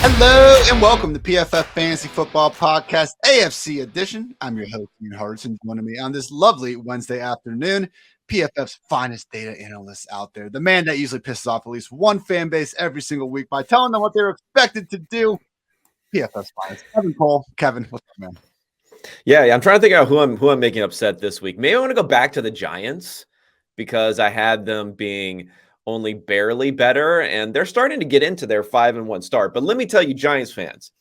Hello and welcome to PFF Fantasy Football Podcast, AFC edition. I'm your host, Ian Hartitz, and joining me on this lovely Wednesday afternoon, PFF's finest data analyst out there, the man that usually pisses off at least one fan base every single week by telling them what they're expected to do, PFF's finest, Kevin Cole. Kevin, what's up, man? Yeah, I'm trying to think out who I'm making upset this week. Maybe I want to go back to the Giants because I had them being only barely better, and they're starting to get into their 5-1 start. But let me tell you, Giants fans,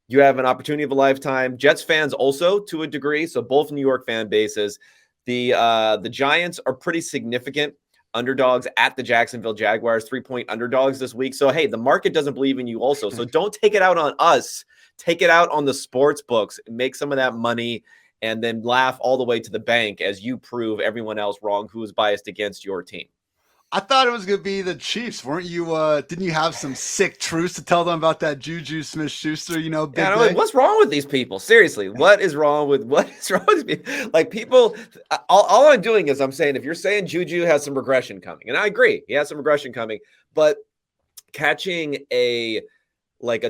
you have an opportunity of a lifetime. Jets fans also, to a degree, so both New York fan bases. The Giants are pretty significant underdogs at the Jacksonville Jaguars, 3-point underdogs this week. So, hey, the market doesn't believe in you also. So don't take it out on us. Take it out on the sports books, make some of that money, and then laugh all the way to the bank as you prove everyone else wrong who is biased against your team. I thought it was going to be the Chiefs. Weren't you? Didn't you have some sick truths to tell them about that Juju Smith-Schuster, big day? What's wrong with these people? Seriously, what is wrong with people? Like, people, all I'm doing is I'm saying, if you're saying Juju has some regression coming, and I agree, he has some regression coming, but catching a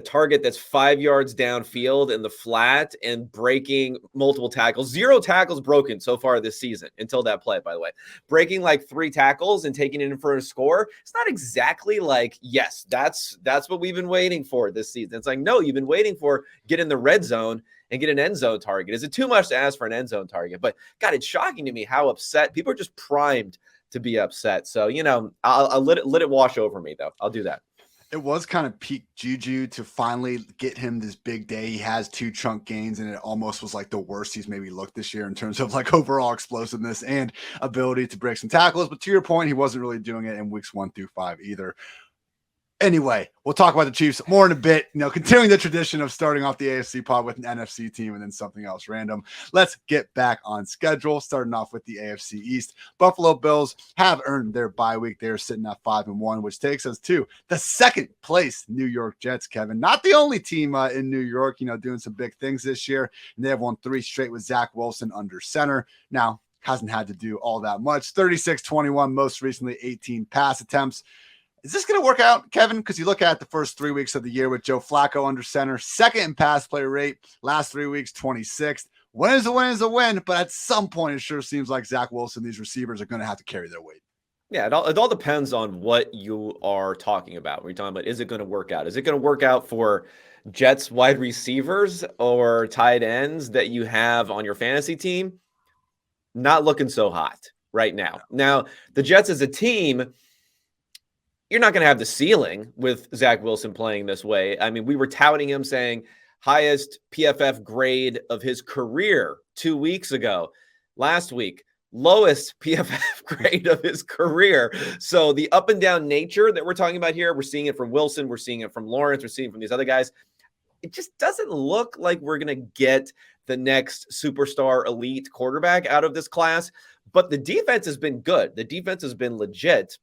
target that's 5 yards downfield in the flat and breaking multiple tackles. 0 tackles broken so far this season until that play, by the way. Breaking like 3 tackles and taking it in for a score. It's not exactly like, yes, that's what we've been waiting for this season. It's like, no, you've been waiting for get in the red zone and get an end zone target. Is it too much to ask for an end zone target? But God, it's shocking to me how upset people are, just primed to be upset. So, I'll let it wash over me, though. I'll do that. It was kind of peak Juju to finally get him this big day. He has 2 chunk gains, and it almost was like the worst he's maybe looked this year in terms of like overall explosiveness and ability to break some tackles. But to your point, he wasn't really doing it in weeks 1 through 5 either. Anyway, we'll talk about the Chiefs more in a bit, continuing the tradition of starting off the AFC pod with an NFC team and then something else random. Let's get back on schedule, starting off with the AFC East. Buffalo Bills have earned their bye week. They're sitting at 5-1, which takes us to the second place New York Jets, Kevin. Not the only team in New York, doing some big things this year. And they have won 3 straight with Zach Wilson under center. Now, hasn't had to do all that much. 36-21, most recently 18 pass attempts. Is this going to work out, Kevin? Because you look at the first 3 weeks of the year with Joe Flacco under center, second in pass play rate, last 3 weeks, 26th. Win is a win is a win, but at some point, it sure seems like Zach Wilson, these receivers are going to have to carry their weight. Yeah, it all depends on what you are talking about. We're talking about, is it going to work out? Is it going to work out for Jets wide receivers or tight ends that you have on your fantasy team? Not looking so hot right now. Now, the Jets as a team, you're not going to have the ceiling with Zach Wilson playing this way. I mean, we were touting him saying highest PFF grade of his career 2 weeks ago. Last week, lowest PFF grade of his career. So the up and down nature that we're talking about here, we're seeing it from Wilson, we're seeing it from Lawrence, we're seeing it from these other guys. It just doesn't look like we're going to get the next superstar elite quarterback out of this class. But the defense has been good. The defense has been legit.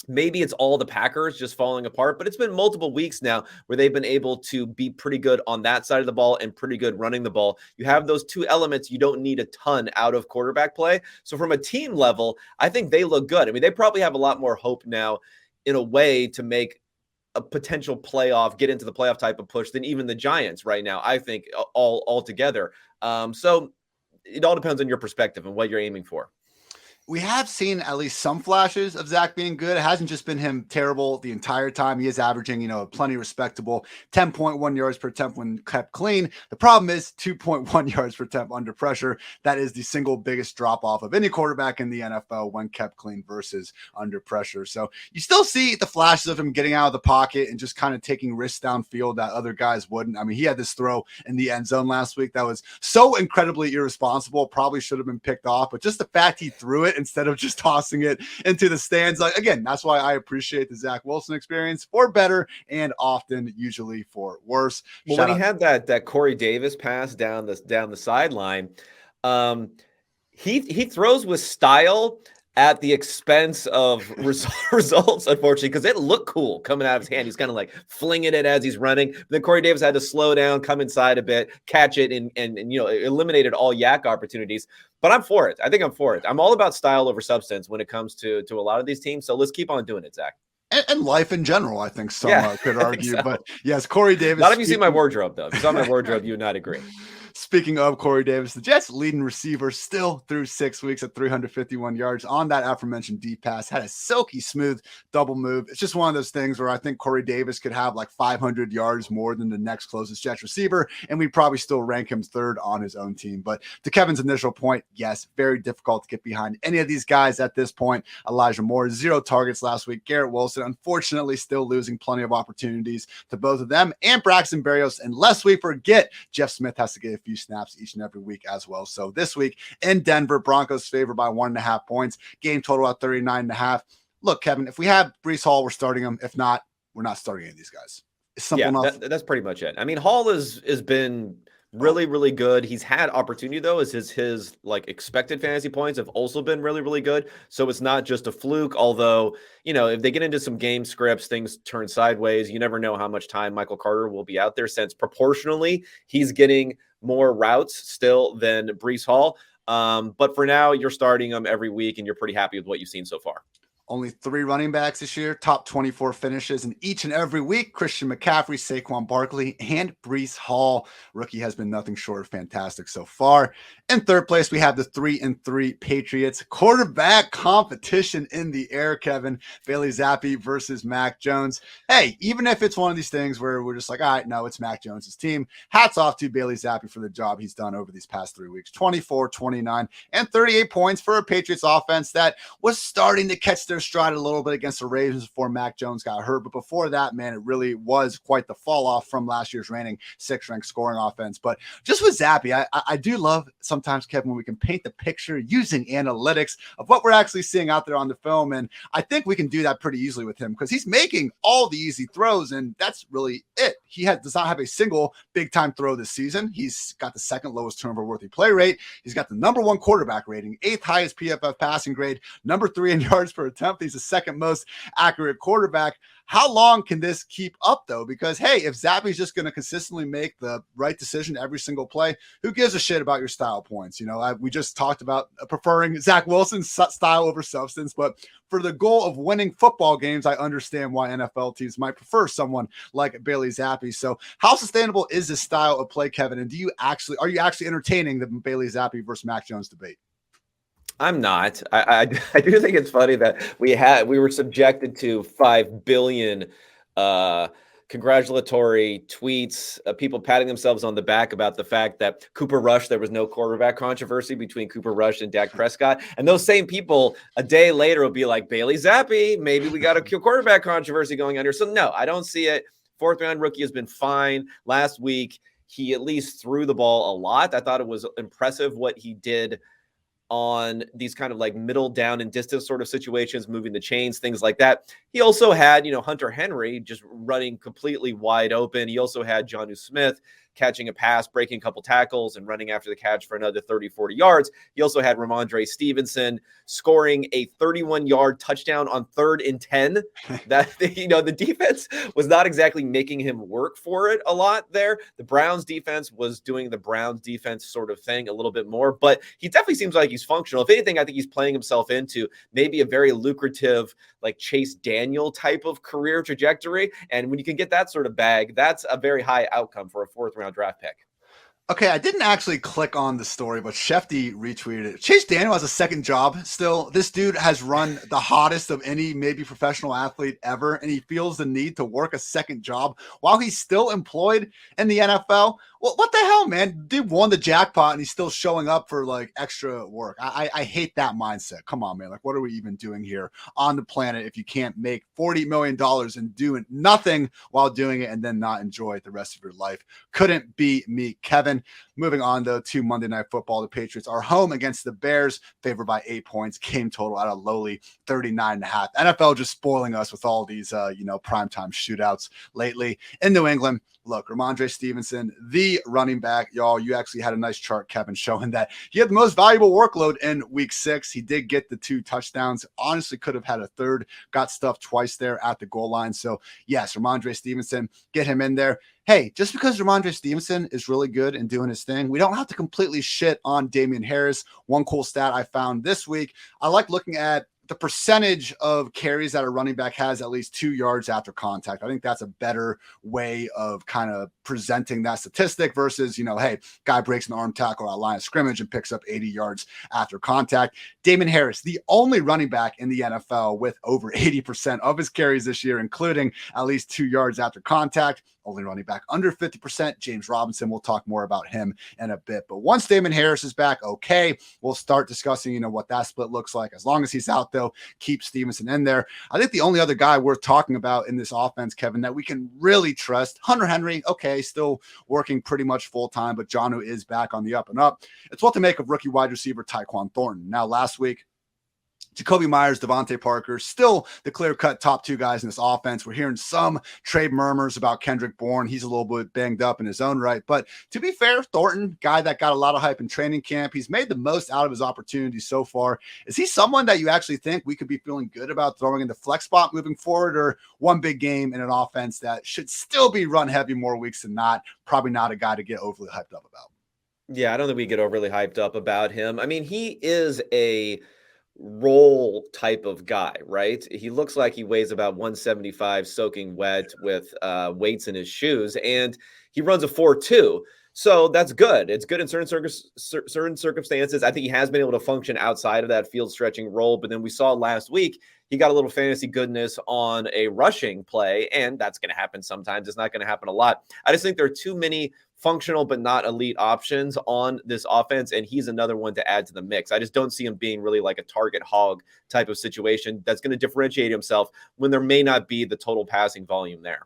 Maybe it's all the Packers just falling apart, but it's been multiple weeks now where they've been able to be pretty good on that side of the ball and pretty good running the ball. You have those 2 elements. You don't need a ton out of quarterback play. So from a team level, I think they look good. I mean, they probably have a lot more hope now in a way to make a potential playoff, get into the playoff type of push than even the Giants right now, I think, all together. So it all depends on your perspective and what you're aiming for. We have seen at least some flashes of Zach being good. It hasn't just been him terrible the entire time. He is averaging, a plenty respectable 10.1 yards per attempt when kept clean. The problem is 2.1 yards per attempt under pressure. That is the single biggest drop off of any quarterback in the NFL when kept clean versus under pressure. So you still see the flashes of him getting out of the pocket and just kind of taking risks downfield that other guys wouldn't. I mean, he had this throw in the end zone last week that was so incredibly irresponsible, probably should have been picked off, but just the fact he threw it instead of just tossing it into the stands. Like, again, that's why I appreciate the Zach Wilson experience, for better and often usually for worse. Well, when he had that Corey Davis pass down the sideline, he throws with style at the expense of results, unfortunately, because it looked cool coming out of his hand. He's kind of like flinging it as he's running. Then Corey Davis had to slow down, come inside a bit, catch it, and eliminated all yak opportunities. But I'm for it. I think I'm for it. I'm all about style over substance when it comes to a lot of these teams. So let's keep on doing it, Zach. And life in general, I think some Yeah, could I think argue. so. But yes, Corey Davis. Not if you see my wardrobe, though. If you saw my wardrobe, you would not agree. Speaking of Corey Davis, the Jets' leading receiver still through 6 weeks at 351 yards on that aforementioned deep pass, had a silky smooth double move. It's just one of those things where I think Corey Davis could have like 500 yards more than the next closest Jets receiver, and we'd probably still rank him third on his own team. But to Kevin's initial point, yes, very difficult to get behind any of these guys at this point. Elijah Moore, 0 targets last week. Garrett Wilson, unfortunately, still losing plenty of opportunities to both of them and Braxton Berrios. And lest we forget, Jeff Smith has to get a few snaps each and every week as well. So this week in Denver, Broncos favored by 1.5 points. Game total at 39.5. Look, Kevin, if we have Breece Hall, we're starting him. If not, we're not starting any of these guys. It's simple enough. That's pretty much it. I mean, Hall has been really, really good. He's had opportunity, though, as his like expected fantasy points have also been really, really good. So it's not just a fluke, although, if they get into some game scripts, things turn sideways. You never know how much time Michael Carter will be out there, since proportionally he's getting more routes still than Breece Hall. But for now, you're starting him every week, and you're pretty happy with what you've seen so far. Only 3 running backs this year, top 24 finishes in each and every week. Christian McCaffrey, Saquon Barkley, and Breece Hall. Rookie has been nothing short of fantastic so far. In third place, we have the 3-3 Patriots. Quarterback competition in the air, Kevin. Bailey Zappi versus Mac Jones. Hey, even if it's one of these things where we're just like, all right, no, it's Mac Jones' team. Hats off to Bailey Zappi for the job he's done over these past 3 weeks. 24, 29, and 38 points for a Patriots offense that was starting to catch their stride a little bit against the Ravens before Mac Jones got hurt. But before that, man, it really was quite the fall off from last year's reigning 6th ranked scoring offense. But just with Zappi, I do love sometimes, Kevin, when we can paint the picture using analytics of what we're actually seeing out there on the film. And I think we can do that pretty easily with him because he's making all the easy throws. And that's really it. He does not have a single big time throw this season. He's got the 2nd lowest turnover worthy play rate. He's got the number 1 quarterback rating, 8th highest PFF passing grade, number 3 in yards per attempt. He's the 2nd most accurate quarterback. How long can this keep up, though? Because, hey, if Zappi's just going to consistently make the right decision every single play, who gives a shit about your style points? We just talked about preferring Zach Wilson's style over substance, but for the goal of winning football games, I understand why NFL teams might prefer someone like Bailey Zappi. So how sustainable is this style of play, Kevin? And are you actually entertaining the Bailey Zappi versus Mac Jones debate? I'm not. I do think it's funny that we were subjected to 5 billion congratulatory tweets, people patting themselves on the back about the fact that Cooper Rush, there was no quarterback controversy between Cooper Rush and Dak Prescott. And those same people a day later will be like, Bailey Zappi, maybe we got a quarterback controversy going on here. So no, I don't see it. 4th round rookie has been fine. Last week, he at least threw the ball a lot. I thought it was impressive what he did on these kind of like middle down and distance sort of situations, moving the chains, things like that. He also had, Hunter Henry just running completely wide open. He also had Jonnu Smith catching a pass, breaking a couple tackles, and running after the catch for another 30, 40 yards. He also had Ramondre Stevenson scoring a 31-yard touchdown on 3rd and 10. That, the defense was not exactly making him work for it a lot there. The Browns defense was doing the Browns defense sort of thing a little bit more, but he definitely seems like he's functional. If anything, I think he's playing himself into maybe a very lucrative, like Chase Daniel type of career trajectory. And when you can get that sort of bag, that's a very high outcome for a 4th round draft pick. Okay, I didn't actually click on the story, but Shefty retweeted it. Chase Daniel has a 2nd job still. This dude has run the hottest of any maybe professional athlete ever, and he feels the need to work a 2nd job while he's still employed in the NFL. Well, what the hell, man? Dude won the jackpot, and he's still showing up for, like, extra work. I hate that mindset. Come on, man. Like, what are we even doing here on the planet if you can't make $40 million and doing nothing while doing it and then not enjoy it the rest of your life? Couldn't be me, Kevin. Moving on, though, to Monday Night Football. The Patriots are home against the Bears, favored by 8 points. Game total at a lowly 39.5. NFL just spoiling us with all these, primetime shootouts lately. In New England, look, Ramondre Stevenson, the running back, y'all, you actually had a nice chart, Kevin, showing that he had the most valuable workload in week 6. He did get the 2 touchdowns. Honestly, could have had a 3rd, got stuffed twice there at the goal line. So, yes, Ramondre Stevenson, get him in there. Hey, just because Ramondre Stevenson is really good and doing his thing, we don't have to completely shit on Damian Harris. One cool stat I found this week, I like looking at the percentage of carries that a running back has at least 2 yards after contact. I think that's a better way of kind of presenting that statistic versus, hey, guy breaks an arm tackle at line of scrimmage and picks up 80 yards after contact. Damon Harris, the only running back in the NFL with over 80% of his carries this year, including at least 2 yards after contact. Only running back under 50%, James Robinson. We'll talk more about him in a bit. But once Damon Harris is back, okay, we'll start discussing, what that split looks like. As long as he's out, though, keep Stevenson in there. I think the only other guy worth talking about in this offense, Kevin, that we can really trust, Hunter Henry, okay, still working pretty much full-time, but Jonnu is back on the up and up. It's what to make of rookie wide receiver Tyquan Thornton. Now, last week, Jacoby Myers, Devontae Parker, still the clear-cut top 2 guys in this offense. We're hearing some trade murmurs about Kendrick Bourne. He's a little bit banged up in his own right. But to be fair, Thornton, guy that got a lot of hype in training camp, he's made the most out of his opportunities so far. Is he someone that you actually think we could be feeling good about throwing in the flex spot moving forward, or one big game in an offense that should still be run heavy more weeks than not? Probably not a guy to get overly hyped up about. Yeah, I don't think we get overly hyped up about him. I mean, he is a role type of guy, right? He looks like he weighs about 175 soaking wet with weights in his shoes, and he runs a 4.2. So that's good. It's good in certain circumstances. I think he has been able to function outside of that field stretching role. But then we saw last week, he got a little fantasy goodness on a rushing play, and that's going to happen sometimes. It's not going to happen a lot. I just think there are too many functional but not elite options on this offense, and he's another one to add to the mix. I just don't see him being really like a target hog type of situation that's going to differentiate himself when there may not be the total passing volume there.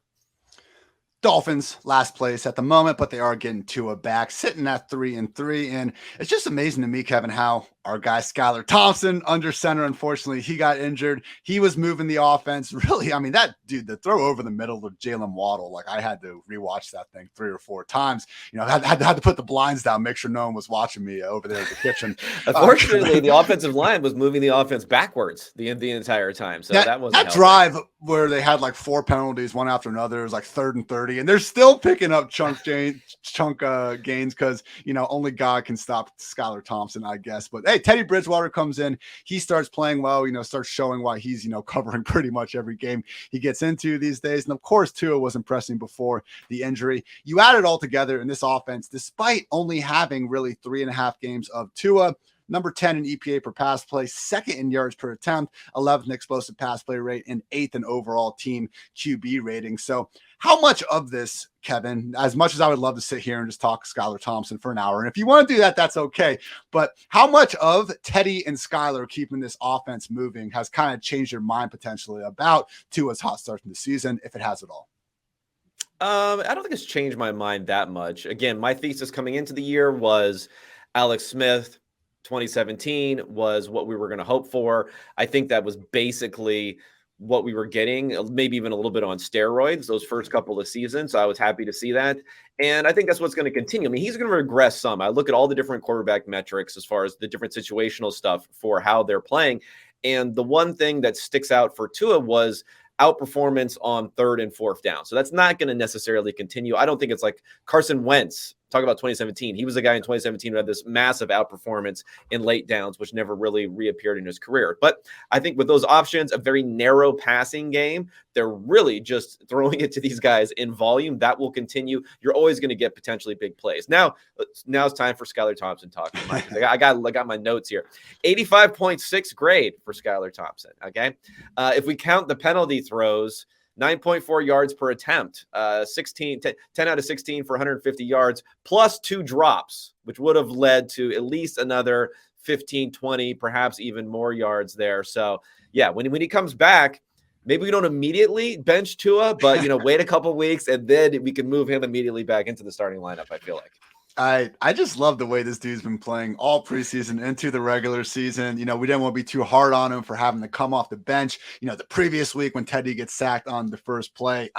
Dolphins last place at the moment, but they are getting Tua back, sitting at 3-3. And it's just amazing to me, Kevin, how our guy Skylar Thompson under center, unfortunately, he got injured. He was moving the offense. Really, I mean, that dude, the throw over the middle of Jalen Waddle, like I had to rewatch that thing 3 or 4 times. Had to put the blinds down, make sure no one was watching me over there in the kitchen. Unfortunately, the offensive line was moving the offense backwards the entire time. So that wasn't that drive where they had like 4 penalties, one after another. It was like 3rd and 30. And they're still picking up chunk gains because, only God can stop Skylar Thompson, I guess. But hey, Teddy Bridgewater comes in. He starts playing well, starts showing why he's, covering pretty much every game he gets into these days. And of course, Tua was impressing before the injury. You add it all together in this offense, despite only having really 3.5 games of Tua. Number 10 in EPA per pass play, 2nd in yards per attempt, 11th in explosive pass play rate, and 8th in overall team QB rating. So how much of this, Kevin, as much as I would love to sit here and just talk Skylar Thompson for an hour, and if you want to do that, that's okay. But how much of Teddy and Skylar keeping this offense moving has kind of changed your mind potentially about Tua's hot start in the season, if it has at all? I don't think it's changed my mind that much. Again, my thesis coming into the year was Alex Smith, 2017 was what we were going to hope for. I think that was basically what we were getting, maybe even a little bit on steroids those first couple of seasons. So I was happy to see that. And I think that's what's going to continue. I mean, he's going to regress some. I look at all the different quarterback metrics as far as the different situational stuff for how they're playing. And the one thing that sticks out for Tua was outperformance on 3rd and 4th down. So that's not going to necessarily continue. I don't think it's like Carson Wentz. Talk about 2017. He was a guy in 2017 who had this massive outperformance in late downs, which never really reappeared in his career. But I think with those options, a very narrow passing game, they're really just throwing it to these guys in volume. That will continue. You're always going to get potentially big plays. Now it's time for Skylar Thompson talking. I got my notes here. 85.6 grade for Skylar Thompson. Okay. If we count the penalty throws, 9.4 yards per attempt, 10 out of 16 for 150 yards, plus 2 drops, which would have led to at least another 15, 20, perhaps even more yards there. So, yeah, when he comes back, maybe we don't immediately bench Tua, but, wait a couple weeks, and then we can move him immediately back into the starting lineup, I feel like. I just love the way this dude's been playing all preseason into the regular season. We didn't want to be too hard on him for having to come off the bench. The previous week when Teddy gets sacked on the first play,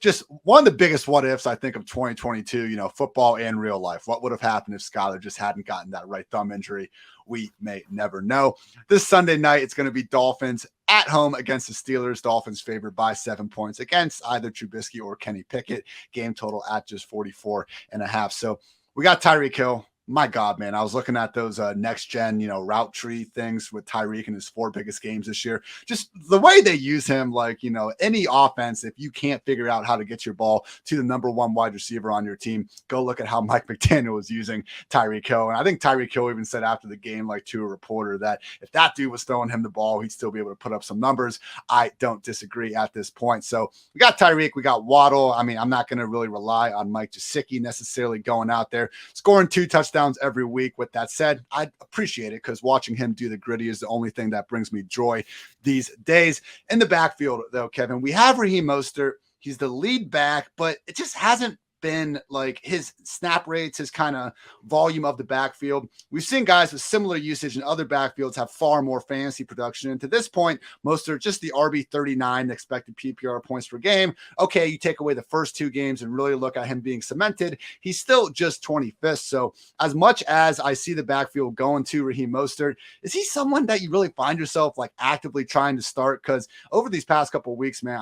just one of the biggest what ifs I think of 2022, football and real life. What would have happened if Skylar just hadn't gotten that right thumb injury? We may never know. This Sunday night, it's going to be Dolphins at home against the Steelers. Dolphins favored by 7 points against either Trubisky or Kenny Pickett. Game total at just 44.5. So we got Tyreek Hill My God, man, I was looking at those next gen, route tree things with Tyreek in his 4 biggest games this year. Just the way they use him, like, any offense, if you can't figure out how to get your ball to the number 1 wide receiver on your team, go look at how Mike McDaniel was using Tyreek Hill. And I think Tyreek Hill even said after the game, like to a reporter, that if that dude was throwing him the ball, he'd still be able to put up some numbers. I don't disagree at this point. So we got Tyreek, we got Waddle. I mean, I'm not going to really rely on Mike Gesicki necessarily going out there, scoring 2 touchdowns every week. With that said, I appreciate it because watching him do the gritty is the only thing that brings me joy these days. In the backfield, though, Kevin, we have Raheem Mostert. He's the lead back, but it just hasn't been like his snap rates, his kind of volume of the backfield. We've seen guys with similar usage in other backfields have far more fantasy production. And to this point, Mostert just the RB39 expected PPR points per game. Okay, you take away the first 2 games and really look at him being cemented, he's still just 25th. So as much as I see the backfield going to Raheem Mostert, is he someone that you really find yourself like actively trying to start? Because over these past couple of weeks, man,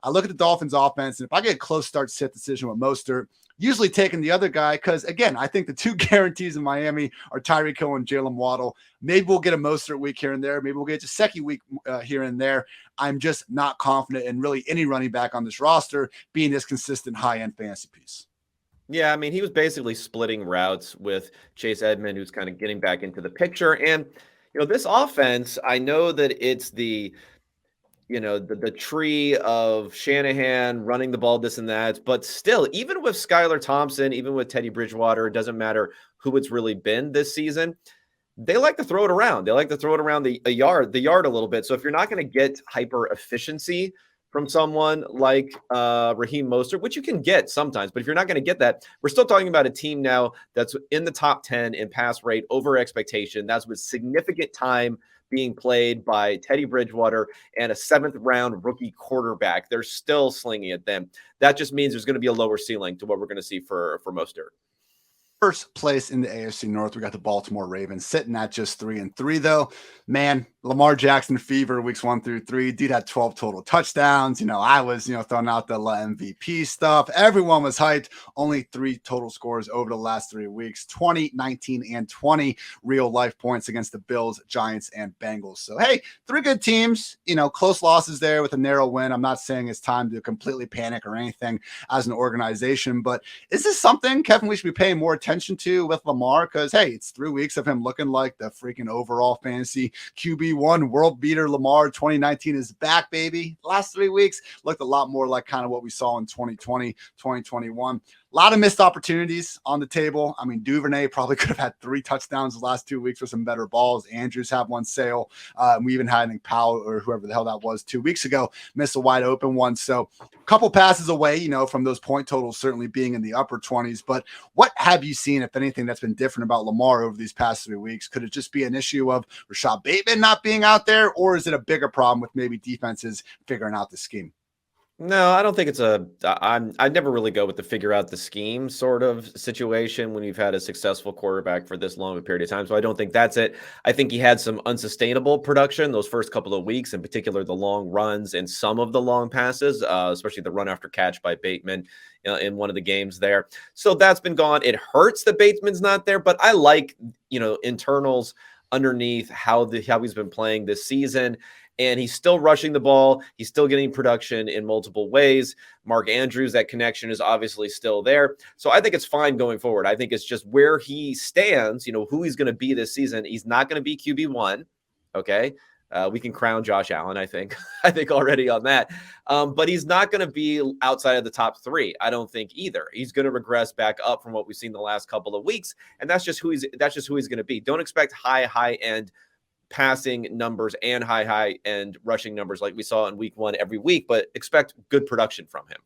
I look at the Dolphins offense, and if I get a close start-sit decision with Mostert, usually taking the other guy, because, again, I think the 2 guarantees in Miami are Tyreek Hill and Jalen Waddle. Maybe we'll get a Mostert week here and there. Maybe we'll get a Gesicki week here and there. I'm just not confident in really any running back on this roster being this consistent high-end fantasy piece. Yeah, I mean, he was basically splitting routes with Chase Edmond, who's kind of getting back into the picture. And, this offense, I know that it's the tree of Shanahan running the ball, this and that. But still, even with Skylar Thompson, even with Teddy Bridgewater, it doesn't matter who it's really been this season. They like to throw it around. They like to throw it around the yard a little bit. So if you're not going to get hyper efficiency from someone like Raheem Mostert, which you can get sometimes, but if you're not going to get that, we're still talking about a team now that's in the top 10 in pass rate over expectation. That's with significant time being played by Teddy Bridgewater and a 7th round rookie quarterback. They're still slinging at them. That just means there's going to be a lower ceiling to what we're going to see for Mostert. First place in the AFC North, we got the Baltimore Ravens sitting at just 3-3, though. Man, Lamar Jackson fever weeks 1 through 3. Dude had 12 total touchdowns. I was, throwing out the MVP stuff. Everyone was hyped. Only 3 total scores over the last 3 weeks: 20, 19, and 20 real life points against the Bills, Giants, and Bengals. So, hey, 3 good teams, close losses there with a narrow win. I'm not saying it's time to completely panic or anything as an organization, but is this something, Kevin, we should be paying more attention to with Lamar? Because, hey, it's 3 weeks of him looking like the freaking overall fantasy QB1 world beater. Lamar 2019 is back, baby. The last 3 weeks looked a lot more like kind of what we saw in 2020, 2021. A lot of missed opportunities on the table. I mean, Duvernay probably could have had 3 touchdowns the last 2 weeks with some better balls. Andrews had one sail. We even had, I think, Powell or whoever the hell that was 2 weeks ago miss a wide open one. So a couple passes away, from those point totals certainly being in the upper 20s. But what have you seen, if anything, that's been different about Lamar over these past 3 weeks? Could it just be an issue of Rashad Bateman not being out there, or is it a bigger problem with maybe defenses figuring out the scheme? No, I don't think it's I'd never really go with the figure out the scheme sort of situation when you've had a successful quarterback for this long a period of time. So I don't think that's it. I think he had some unsustainable production those first couple of weeks, in particular the long runs and some of the long passes, especially the run after catch by Bateman in one of the games there. So that's been gone. It hurts that Bateman's not there, but I like, internals underneath how he's been playing this season. And he's still rushing the ball. He's still getting production in multiple ways. Mark Andrews, that connection is obviously still there. So I think it's fine going forward. I think it's just where he stands, who he's going to be this season. He's not going to be QB1. Okay. We can crown Josh Allen, I think. I think already on that. But he's not going to be outside of the top 3. I don't think either. He's going to regress back up from what we've seen the last couple of weeks. And that's just who he's going to be. Don't expect high end passing numbers and high end rushing numbers like we saw in week 1 every week, but expect good production from him.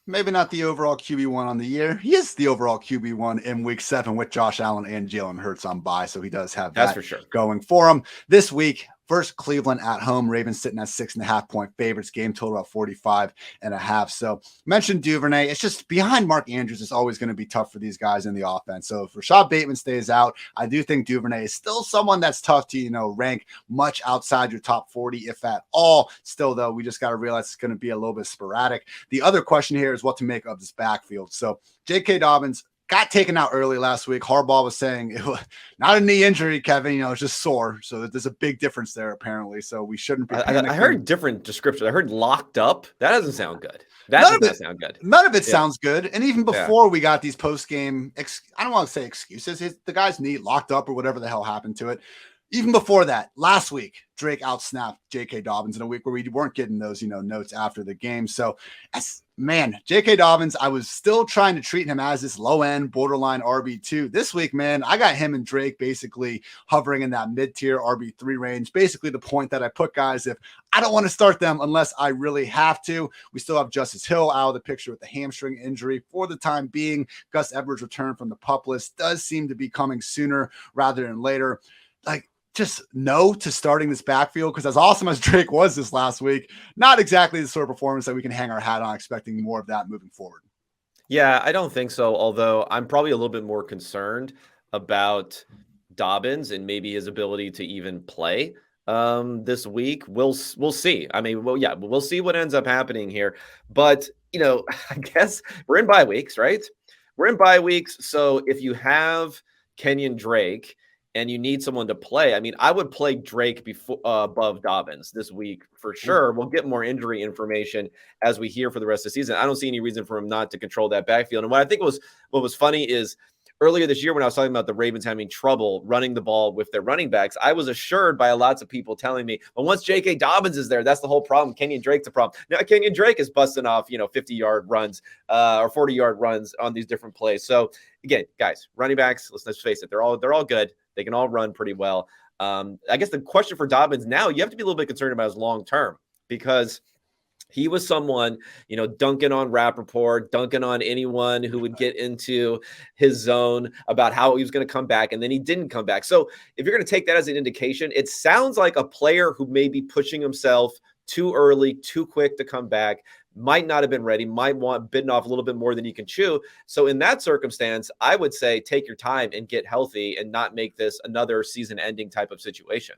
Maybe not the overall QB1 on the year. He is the overall QB1 in week 7 with Josh Allen and Jalen Hurts on bye. So he does have that for sure going for him this week. First, Cleveland at home. Ravens sitting at 6.5 point favorites. Game total about 45.5. So mentioned Duvernay. It's just behind Mark Andrews. It's always going to be tough for these guys in the offense. So if Rashad Bateman stays out, I do think Duvernay is still someone that's tough to, rank much outside your top 40, if at all. Still, though, we just got to realize it's going to be a little bit sporadic. The other question here is what to make of this backfield. So J.K. Dobbins, got taken out early last week. Harbaugh was saying it was not a knee injury, Kevin. It's just sore. So there's a big difference there, apparently. So we shouldn't be panicking. I heard different descriptions. I heard locked up. That doesn't sound good. None Sound good. None of it sounds good. And even before we got these post-game, I don't want to say excuses. The guy's knee locked up or whatever the hell happened to it. Even before that, last week, Drake outsnapped J.K. Dobbins in a week where we weren't getting those, notes after the game. So, J.K. Dobbins, I was still trying to treat him as this low-end, borderline RB2. This week, man, I got him and Drake basically hovering in that mid-tier RB3 range. Basically the point that I put guys, if I don't want to start them unless I really have to. We still have Justice Hill out of the picture with the hamstring injury for the time being. Gus Edwards' return from the PUP list does seem to be coming sooner rather than later. Just no to starting this backfield, because as awesome as Drake was this last week, not exactly the sort of performance that we can hang our hat on, expecting more of that moving forward. Yeah, I don't think so. Although I'm probably a little bit more concerned about Dobbins and maybe his ability to even play this week. We'll see. I mean, we'll see what ends up happening here. But, I guess we're in bye weeks, right? We're in bye weeks. So if you have Kenyon Drake and you need someone to play, I mean, I would play Drake above Dobbins this week for sure. We'll get more injury information as we hear for the rest of the season. I don't see any reason for him not to control that backfield. And what I think what was funny is earlier this year when I was talking about the Ravens having trouble running the ball with their running backs, I was assured by lots of people telling me, well, once J.K. Dobbins is there, that's the whole problem. Kenyon Drake's the problem. Now, Kenyon Drake is busting off, 50-yard runs or 40-yard runs on these different plays. So, again, guys, running backs, let's face it, they're all good. They can all run pretty well. I guess the question for Dobbins now, you have to be a little bit concerned about his long term, because he was someone, dunking on Rappaport, dunking on anyone who would get into his zone about how he was going to come back, and then he didn't come back. So if you're going to take that as an indication, it sounds like a player who may be pushing himself too early, too quick to come back, might not have been ready, might want bitten off a little bit more than he can chew. So in that circumstance, I would say take your time and get healthy and not make this another season-ending type of situation.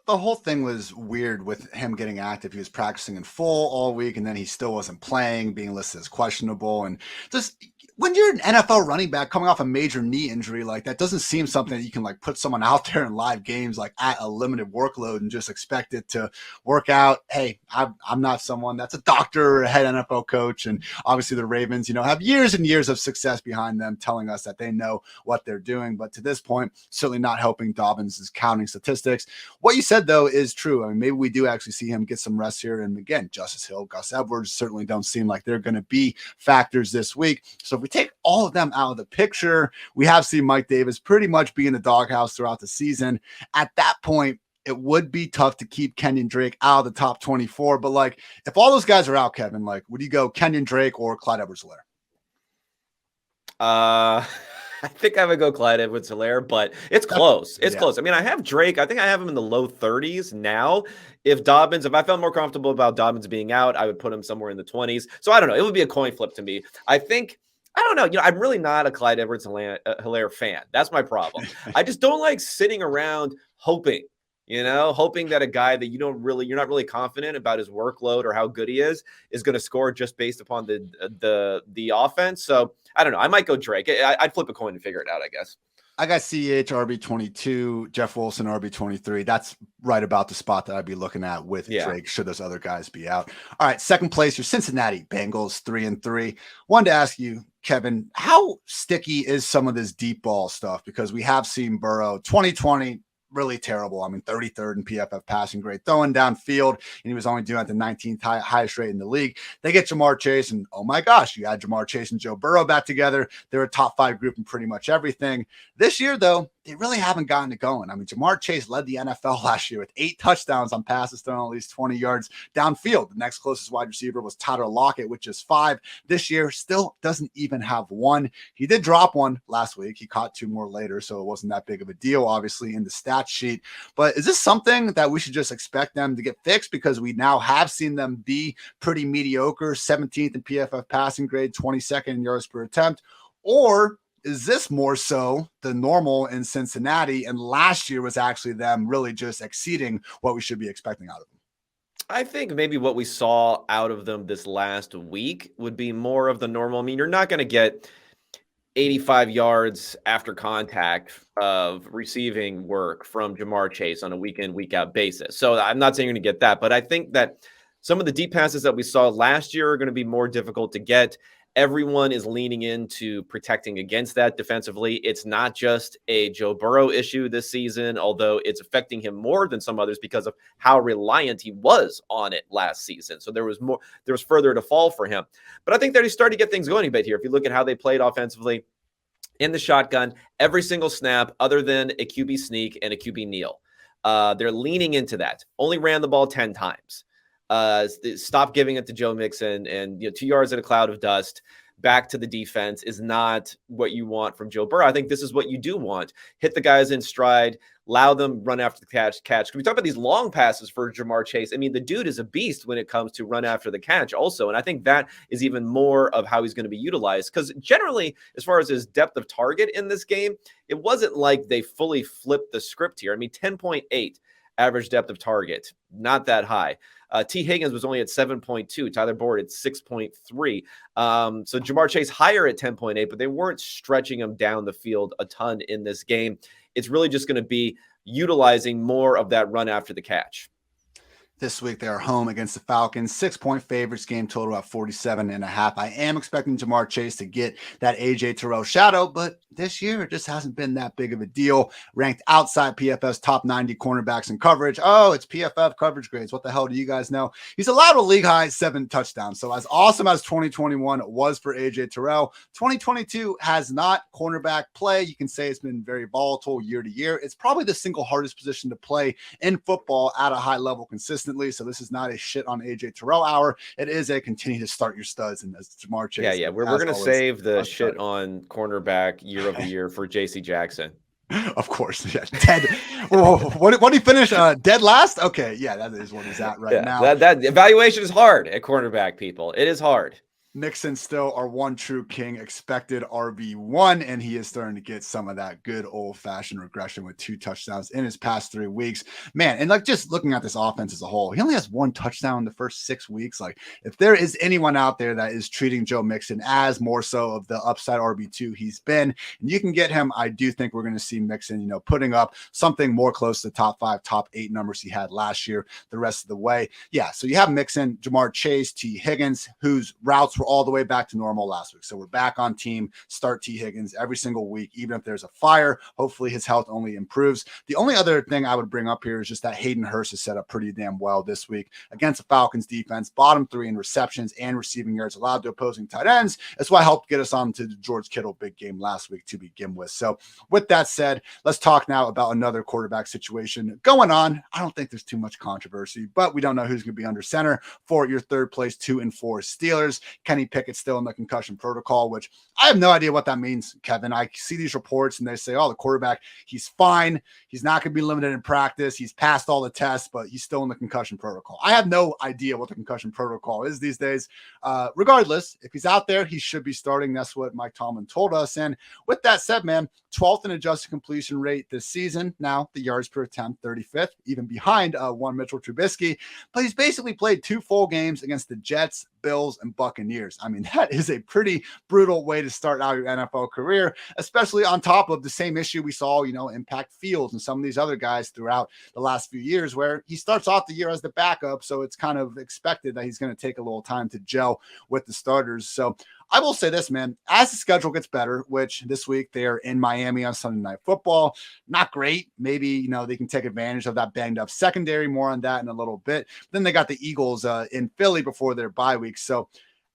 The whole thing was weird with him getting active. He was practicing in full all week, and then he still wasn't playing, being listed as questionable. And just when you're an NFL running back coming off a major knee injury, that doesn't seem something that you can put someone out there in live games at a limited workload and just expect it to work out. Hey, I'm not someone that's a doctor or a head NFL coach, and obviously the Ravens, have years and years of success behind them telling us that they know what they're doing. But to this point, certainly not helping Dobbins' counting statistics. What you said, though, is true. I mean, maybe we do actually see him get some rest here. And again, Justice Hill, Gus Edwards certainly don't seem like they're going to be factors this week. So if we take all of them out of the picture, we have seen Mike Davis pretty much be in the doghouse throughout the season. At that point, it would be tough to keep Kenyon Drake out of the top 24. But if all those guys are out, Kevin, would you go Kenyon Drake or Clyde Edwards-Helaire? I think I would go Clyde Edwards-Helaire, but it's close. It's close. I mean, I have Drake. I think I have him in the low 30s now. If I felt more comfortable about Dobbins being out, I would put him somewhere in the 20s. So I don't know. It would be a coin flip to me. I don't know. I'm really not a Clyde Edwards-Helaire fan. That's my problem. I just don't like sitting around hoping that a guy that you're not really confident about his workload or how good he is going to score just based upon the offense. So I don't know. I might go Drake. I'd flip a coin and figure it out, I guess. I got CH RB22, Jeff Wilson RB23. That's right about the spot that I'd be looking at with Drake, should those other guys be out. All right, second place, your Cincinnati Bengals, 3-3. Wanted to ask you, Kevin, how sticky is some of this deep ball stuff? Because we have seen Burrow 2020 really terrible. I mean, 33rd in PFF passing grade, throwing downfield, and he was only doing at the 19th highest rate in the league. They get Jamar Chase, and oh my gosh, you add Jamar Chase and Joe Burrow back together. They're a top 5 group in pretty much everything. This year, though, they really haven't gotten it going. I mean, Jamar Chase led the NFL last year with 8 touchdowns on passes thrown at least 20 yards downfield. The next closest wide receiver was Tyler Lockett with just 5. This year, still doesn't even have 1. He did drop 1 last week. He caught 2 more later, so it wasn't that big of a deal, obviously, in the stat sheet. But is this something that we should just expect them to get fixed, because we now have seen them be pretty mediocre, 17th in PFF passing grade, 22nd in yards per attempt? Or is this more so the normal in Cincinnati, and last year was actually them really just exceeding what we should be expecting out of them? I think maybe what we saw out of them this last week would be more of the normal. I mean, you're not going to get 85 yards after contact of receiving work from Jamar Chase on a week in, week out basis. So I'm not saying you're going to get that, but I think that some of the deep passes that we saw last year are going to be more difficult to get. Everyone is leaning into protecting against that defensively. It's not just a Joe Burrow issue this season, although it's affecting him more than some others because of how reliant he was on it last season. So there was further to fall for him. But I think that he's starting to get things going a bit here. If you look at how they played offensively in the shotgun, every single snap other than a QB sneak and a QB kneel. They're leaning into that. Only ran the ball 10 times. Stop giving it to Joe Mixon, and 2 yards in a cloud of dust back to the defense is not what you want from Joe Burrow. I think this is what you do want. Hit the guys in stride, allow them run after the catch. Can we talk about these long passes for Jamar Chase? I mean, the dude is a beast when it comes to run after the catch also. And I think that is even more of how he's going to be utilized, because generally, as far as his depth of target in this game, it wasn't like they fully flipped the script here. I mean, 10.8 average depth of target, not that high. T. Higgins was only at 7.2. Tyler Boyd at 6.3. So Jamar Chase higher at 10.8, but they weren't stretching him down the field a ton in this game. It's really just going to be utilizing more of that run after the catch. This week, they are home against the Falcons. 6-point favorites, game total at 47.5. I am expecting Jamar Chase to get that A.J. Terrell shadow, but this year it just hasn't been that big of a deal. Ranked outside PFF's top 90 cornerbacks in coverage. Oh, it's PFF coverage grades. What the hell do you guys know? He's allowed a league-high 7 touchdowns. So as awesome as 2021 was for A.J. Terrell, 2022 has not. Cornerback play, you can say it's been very volatile year to year. It's probably the single hardest position to play in football at a high level consistently. So this is not a shit on AJ Terrell hour. It is a continue to start your studs, and as Jamar Chase. Yeah. We're going to save the shit on cornerback year over year for JC Jackson. Of course. Yeah. Dead. What did he finish? Dead last? Okay. Yeah, that is what he's at right now. That evaluation is hard at cornerback, people. It is hard. Mixon still our one true king, expected RB1, and he is starting to get some of that good old-fashioned regression with 2 touchdowns in his past 3 weeks. Man, and like just looking at this offense as a whole, he only has 1 touchdown in the first 6 weeks. Like, if there is anyone out there that is treating Joe Mixon as more so of the upside RB2 he's been, and you can get him, I do think we're going to see Mixon, putting up something more close to the top 5, top 8 numbers he had last year the rest of the way. Yeah, so you have Mixon, Jamar Chase, T. Higgins, whose routes were all the way back to normal last week. So we're back on team. Start T. Higgins every single week, even if there's a fire. Hopefully his health only improves. The only other thing I would bring up here is just that Hayden Hurst is set up pretty damn well this week against the Falcons defense. Bottom 3 in receptions and receiving yards allowed to opposing tight ends. That's why I helped get us on to the George Kittle big game last week to begin with. So with that said, let's talk now about another quarterback situation going on. I don't think there's too much controversy, but we don't know who's going to be under center for your third place 2 and 4 Steelers. Kenny Pickett's still in the concussion protocol, which I have no idea what that means, Kevin. I see these reports and they say, oh, the quarterback, he's fine. He's not going to be limited in practice. He's passed all the tests, but he's still in the concussion protocol. I have no idea what the concussion protocol is these days. Regardless, if he's out there, he should be starting. That's what Mike Tomlin told us. And with that said, man, 12th in adjusted completion rate this season. Now the yards per attempt, 35th, even behind one Mitchell Trubisky. But he's basically played 2 full games against the Jets, Bills, and Buccaneers. I mean, that is a pretty brutal way to start out your NFL career, especially on top of the same issue we saw, impact Fields and some of these other guys throughout the last few years, where he starts off the year as the backup. So it's kind of expected that he's going to take a little time to gel with the starters. So I will say this, man, as the schedule gets better, which this week they are in Miami on Sunday Night Football, not great. Maybe, they can take advantage of that banged up secondary. More on that in a little bit. Then they got the Eagles in Philly before their bye week. So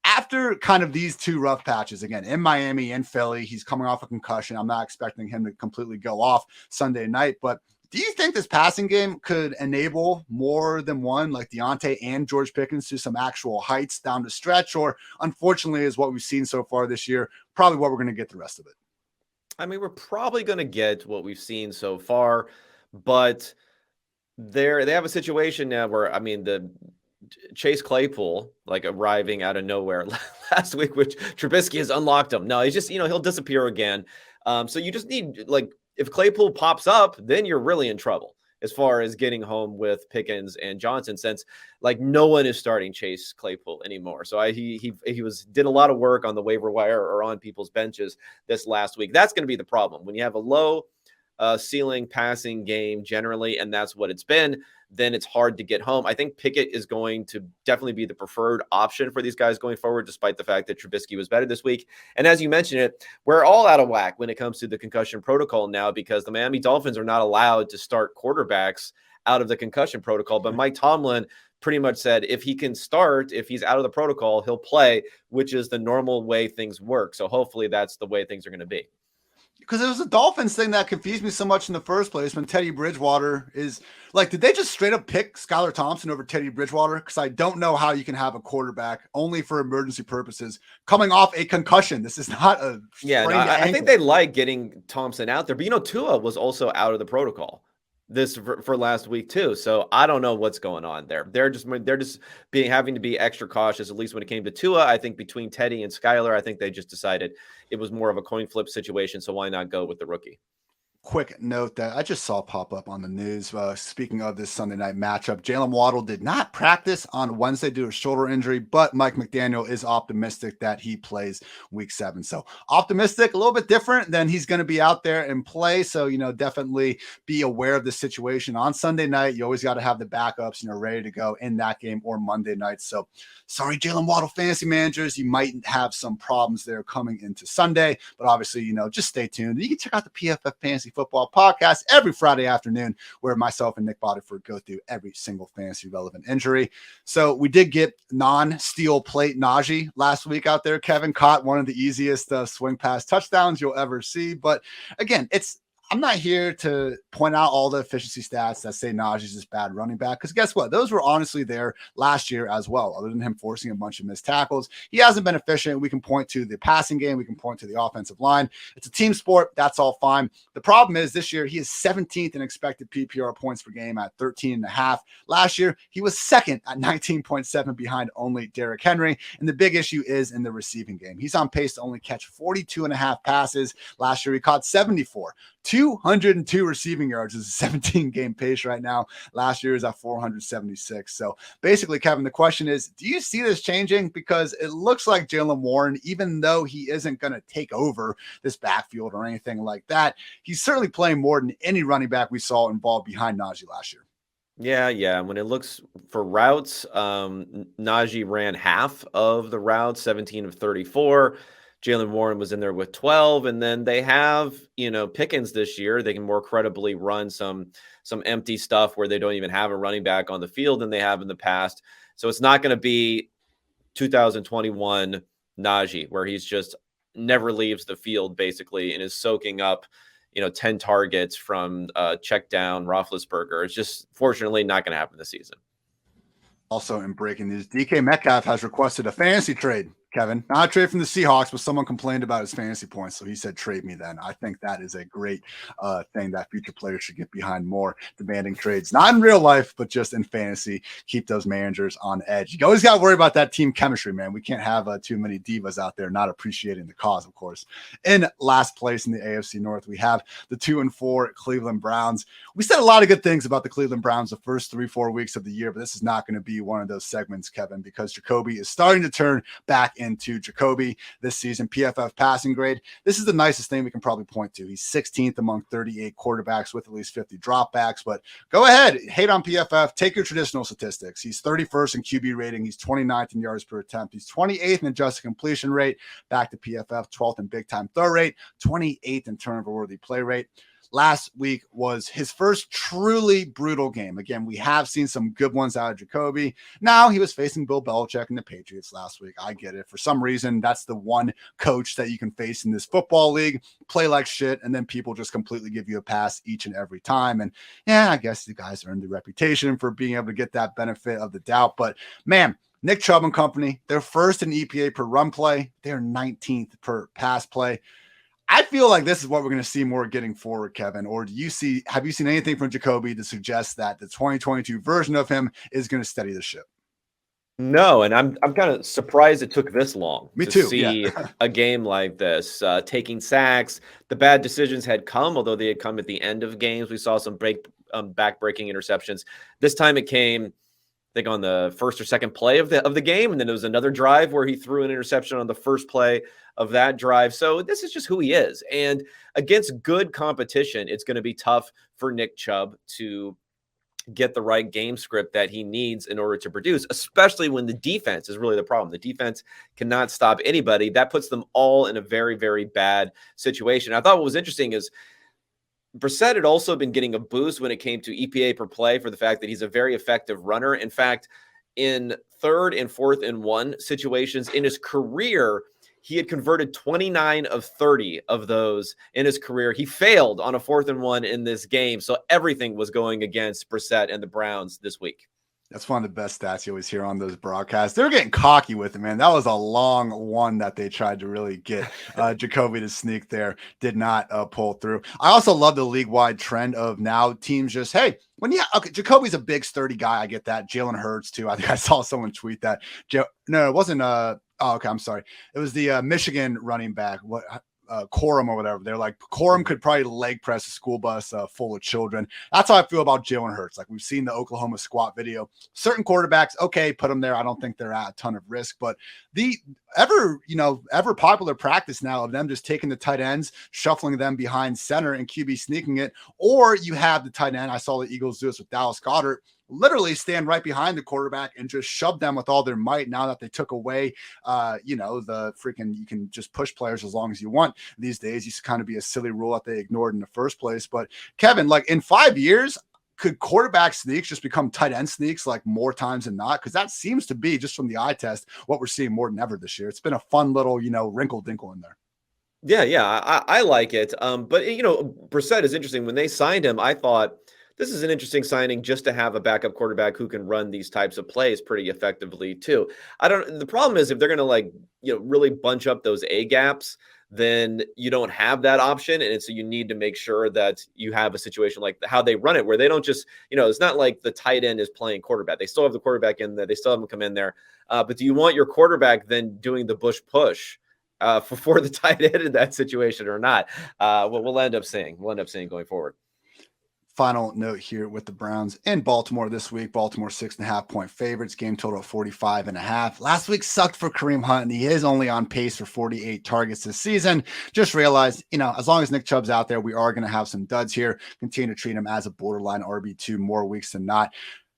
after kind of these 2 rough patches, again, in Miami and Philly, he's coming off a concussion. I'm not expecting him to completely go off Sunday night, but do you think this passing game could enable more than one, like Deontay and George Pickens, to some actual heights down the stretch? Or unfortunately, is what we've seen so far this year, probably what we're going to get the rest of it? I mean, we're probably going to get what we've seen so far, but they have a situation now where, the Chase Claypool, like arriving out of nowhere last week, which Trubisky has unlocked him. No, he's just, he'll disappear again. So you just need, if Claypool pops up, then you're really in trouble. as far as getting home with Pickens and Johnson, since like no one is starting Chase Claypool anymore. So he did a lot of work on the waiver wire or on people's benches this last week. That's going to be the problem when you have a low ceiling passing game generally, and that's what it's been. Then it's hard to get home. I think Pickett is going to definitely be the preferred option for these guys going forward, despite the fact that Trubisky was better this week. And as you mentioned it, we're all out of whack when it comes to the concussion protocol now, because the Miami Dolphins are not allowed to start quarterbacks out of the concussion protocol. But Mike Tomlin pretty much said if he can start, if he's out of the protocol, he'll play, which is the normal way things work. So hopefully that's the way things are going to be. Because it was the Dolphins thing that confused me so much in the first place when Teddy Bridgewater is like, did they just straight up pick Skylar Thompson over Teddy Bridgewater? Because I don't know how you can have a quarterback only for emergency purposes coming off a concussion. This is not a I think they like getting Thompson out there, but Tua was also out of the protocol this for last week too. So I don't know what's going on there. They're just having to be extra cautious, at least when it came to Tua. I think between Teddy and Skylar, I think they just decided it was more of a coin flip situation. So why not go with the rookie? Quick note that I just saw pop up on the news. Speaking of this Sunday night matchup, Jalen Waddle did not practice on Wednesday due to a shoulder injury, but Mike McDaniel is optimistic that he plays week 7. So optimistic, a little bit different than he's going to be out there and play. So, definitely be aware of the situation on Sunday night. You always got to have the backups, ready to go in that game or Monday night. So sorry, Jalen Waddle fantasy managers, you might have some problems there coming into Sunday, but obviously, just stay tuned. You can check out the PFF Fantasy Football Podcast every Friday afternoon, where myself and Nick Bodyford go through every single fantasy relevant injury. So we did get non-steel plate Najee last week out there. Kevin caught one of the easiest swing pass touchdowns you'll ever see. But again, I'm not here to point out all the efficiency stats that say Najee's this bad running back, because guess what? Those were honestly there last year as well, other than him forcing a bunch of missed tackles. He hasn't been efficient. We can point to the passing game. We can point to the offensive line. It's a team sport. That's all fine. The problem is this year he is 17th in expected PPR points per game at 13.5. Last year, he was second at 19.7 behind only Derrick Henry. And the big issue is in the receiving game. He's on pace to only catch 42.5 passes. Last year, he caught 74. 202 receiving yards is a 17-game pace right now. Last year is at 476. So basically, Kevin, the question is, do you see this changing? Because it looks like Jaylen Warren, even though he isn't going to take over this backfield or anything like that, he's certainly playing more than any running back we saw involved behind Najee last year. Yeah. When it looks for routes, Najee ran half of the routes, 17 of 34. Jaylen Warren was in there with 12, and then they have, Pickens this year. They can more credibly run some empty stuff where they don't even have a running back on the field than they have in the past. So it's not going to be 2021 Najee, where he's just never leaves the field basically and is soaking up, 10 targets from check down Roethlisberger. It's just fortunately not going to happen this season. Also in breaking news, DK Metcalf has requested a fantasy trade. Kevin, not a trade from the Seahawks, but someone complained about his fantasy points, so he said, trade me then. I think that is a great thing that future players should get behind more, demanding trades, not in real life, but just in fantasy. Keep those managers on edge. You always got to worry about that team chemistry, man. We can't have too many divas out there not appreciating the cause, of course. In last place in the AFC North, we have the 2-4 Cleveland Browns. We said a lot of good things about the Cleveland Browns the first 3-4 weeks of the year, but this is not going to be one of those segments, Kevin, because Jacoby is starting to turn back into Jacoby this season. PFF passing grade. This is the nicest thing we can probably point to. He's 16th among 38 quarterbacks with at least 50 dropbacks, but go ahead, hate on PFF. Take your traditional statistics. He's 31st in QB rating. He's 29th in yards per attempt. He's 28th in adjusted completion rate. Back to PFF, 12th in big time throw rate, 28th in turnover worthy play rate. Last week was his first truly brutal game. Again, we have seen some good ones out of Jacoby. Now he was facing Bill Belichick and the Patriots last week. I get it. For some reason, that's the one coach that you can face in this football league. Play like shit, and then people just completely give you a pass each and every time. And yeah, I guess the guys earned the reputation for being able to get that benefit of the doubt. But man, Nick Chubb and company, they're first in EPA per run play. They're 19th per pass play. I feel like this is what we're going to see more getting forward, Kevin. Or have you seen anything from Jacoby to suggest that the 2022 version of him is going to steady the ship? No, and I'm kind of surprised it took this long to see a game like this. Taking sacks, the bad decisions had come, although they had come at the end of games. We saw some back-breaking interceptions. This time it came, I think, on the first or second play of the game, and then there was another drive where he threw an interception on the first play of that drive. So this is just who he is. And against good competition, it's going to be tough for Nick Chubb to get the right game script that he needs in order to produce, especially when the defense is really the problem. The defense cannot stop anybody. That puts them all in a very, very bad situation. I thought what was interesting is Brissett had also been getting a boost when it came to EPA per play for the fact that he's a very effective runner. In fact, in 3rd and 4th and 1 situations in his career, he had converted 29 of 30 of those in his career. He failed on a 4th and 1 in this game. So everything was going against Brissett and the Browns this week. That's one of the best stats you always hear on those broadcasts. They were getting cocky with it, man. That was a long one that they tried to really get Jacoby to sneak there. Did not pull through. I also love the league-wide trend of now teams just, hey, Jacoby's a big, sturdy guy. I get that. Jalen Hurts, too. I think I saw someone tweet that. No, it wasn't I'm sorry. It was the Michigan running back. Corum or whatever. They're like, Corum could probably leg press a school bus full of children. That's how I feel about Jalen Hurts. Like, we've seen the Oklahoma squat video. Certain quarterbacks, okay, put them there. I don't think they're at a ton of risk, but the ever popular practice now of them just taking the tight ends, shuffling them behind center and QB sneaking it, or you have the tight end. I saw the Eagles do this with Dallas Goedert, literally stand right behind the quarterback and just shove them with all their might. Now that they took away, the freaking, you can just push players as long as you want these days. Used to kind of be a silly rule that they ignored in the first place. But Kevin, like, in 5 years, could quarterback sneaks just become tight end sneaks like more times than not? Because that seems to be, just from the eye test, what we're seeing more than ever this year. It's been a fun little, wrinkle dinkle in there. Yeah, I like it. But Brissett is interesting. When they signed him, I thought this is an interesting signing just to have a backup quarterback who can run these types of plays pretty effectively too. The problem is if they're going to really bunch up those A gaps, then you don't have that option. And so you need to make sure that you have a situation like how they run it, where they don't just, it's not like the tight end is playing quarterback. They still have the quarterback in there. They still have him come in there. But do you want your quarterback then doing the bush push for the tight end in that situation or not? We'll end up seeing going forward. Final note here with the Browns in Baltimore this week. Baltimore 6.5-point favorites. Game total of 45.5. Last week sucked for Kareem Hunt, and he is only on pace for 48 targets this season. Just realized, as long as Nick Chubb's out there, we are going to have some duds here. Continue to treat him as a borderline RB2 more weeks than not.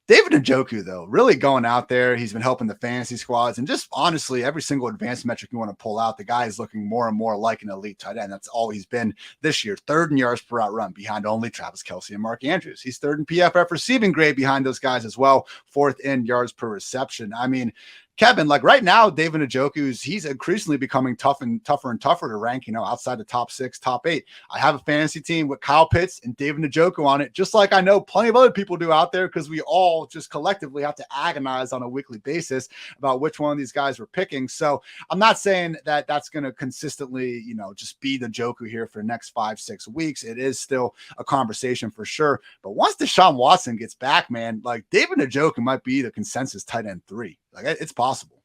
David Njoku, though, really going out there. He's been helping the fantasy squads, and just honestly, every single advanced metric you want to pull out, the guy is looking more and more like an elite tight end. That's all he's been this year. 3rd in yards per route run behind only Travis Kelce and Mark Andrews. He's 3rd in PFF receiving grade behind those guys as well. 4th in yards per reception. I mean, Kevin, like right now, David Njoku, he's increasingly becoming tougher and tougher to rank, outside the top 6, top 8. I have a fantasy team with Kyle Pitts and David Njoku on it, just like I know plenty of other people do out there, because we all just collectively have to agonize on a weekly basis about which one of these guys we're picking. So I'm not saying that that's going to consistently, just be Njoku here for the next 5-6 weeks. It is still a conversation for sure. But once Deshaun Watson gets back, man, like David Njoku might be the consensus tight end 3. Like, it's possible.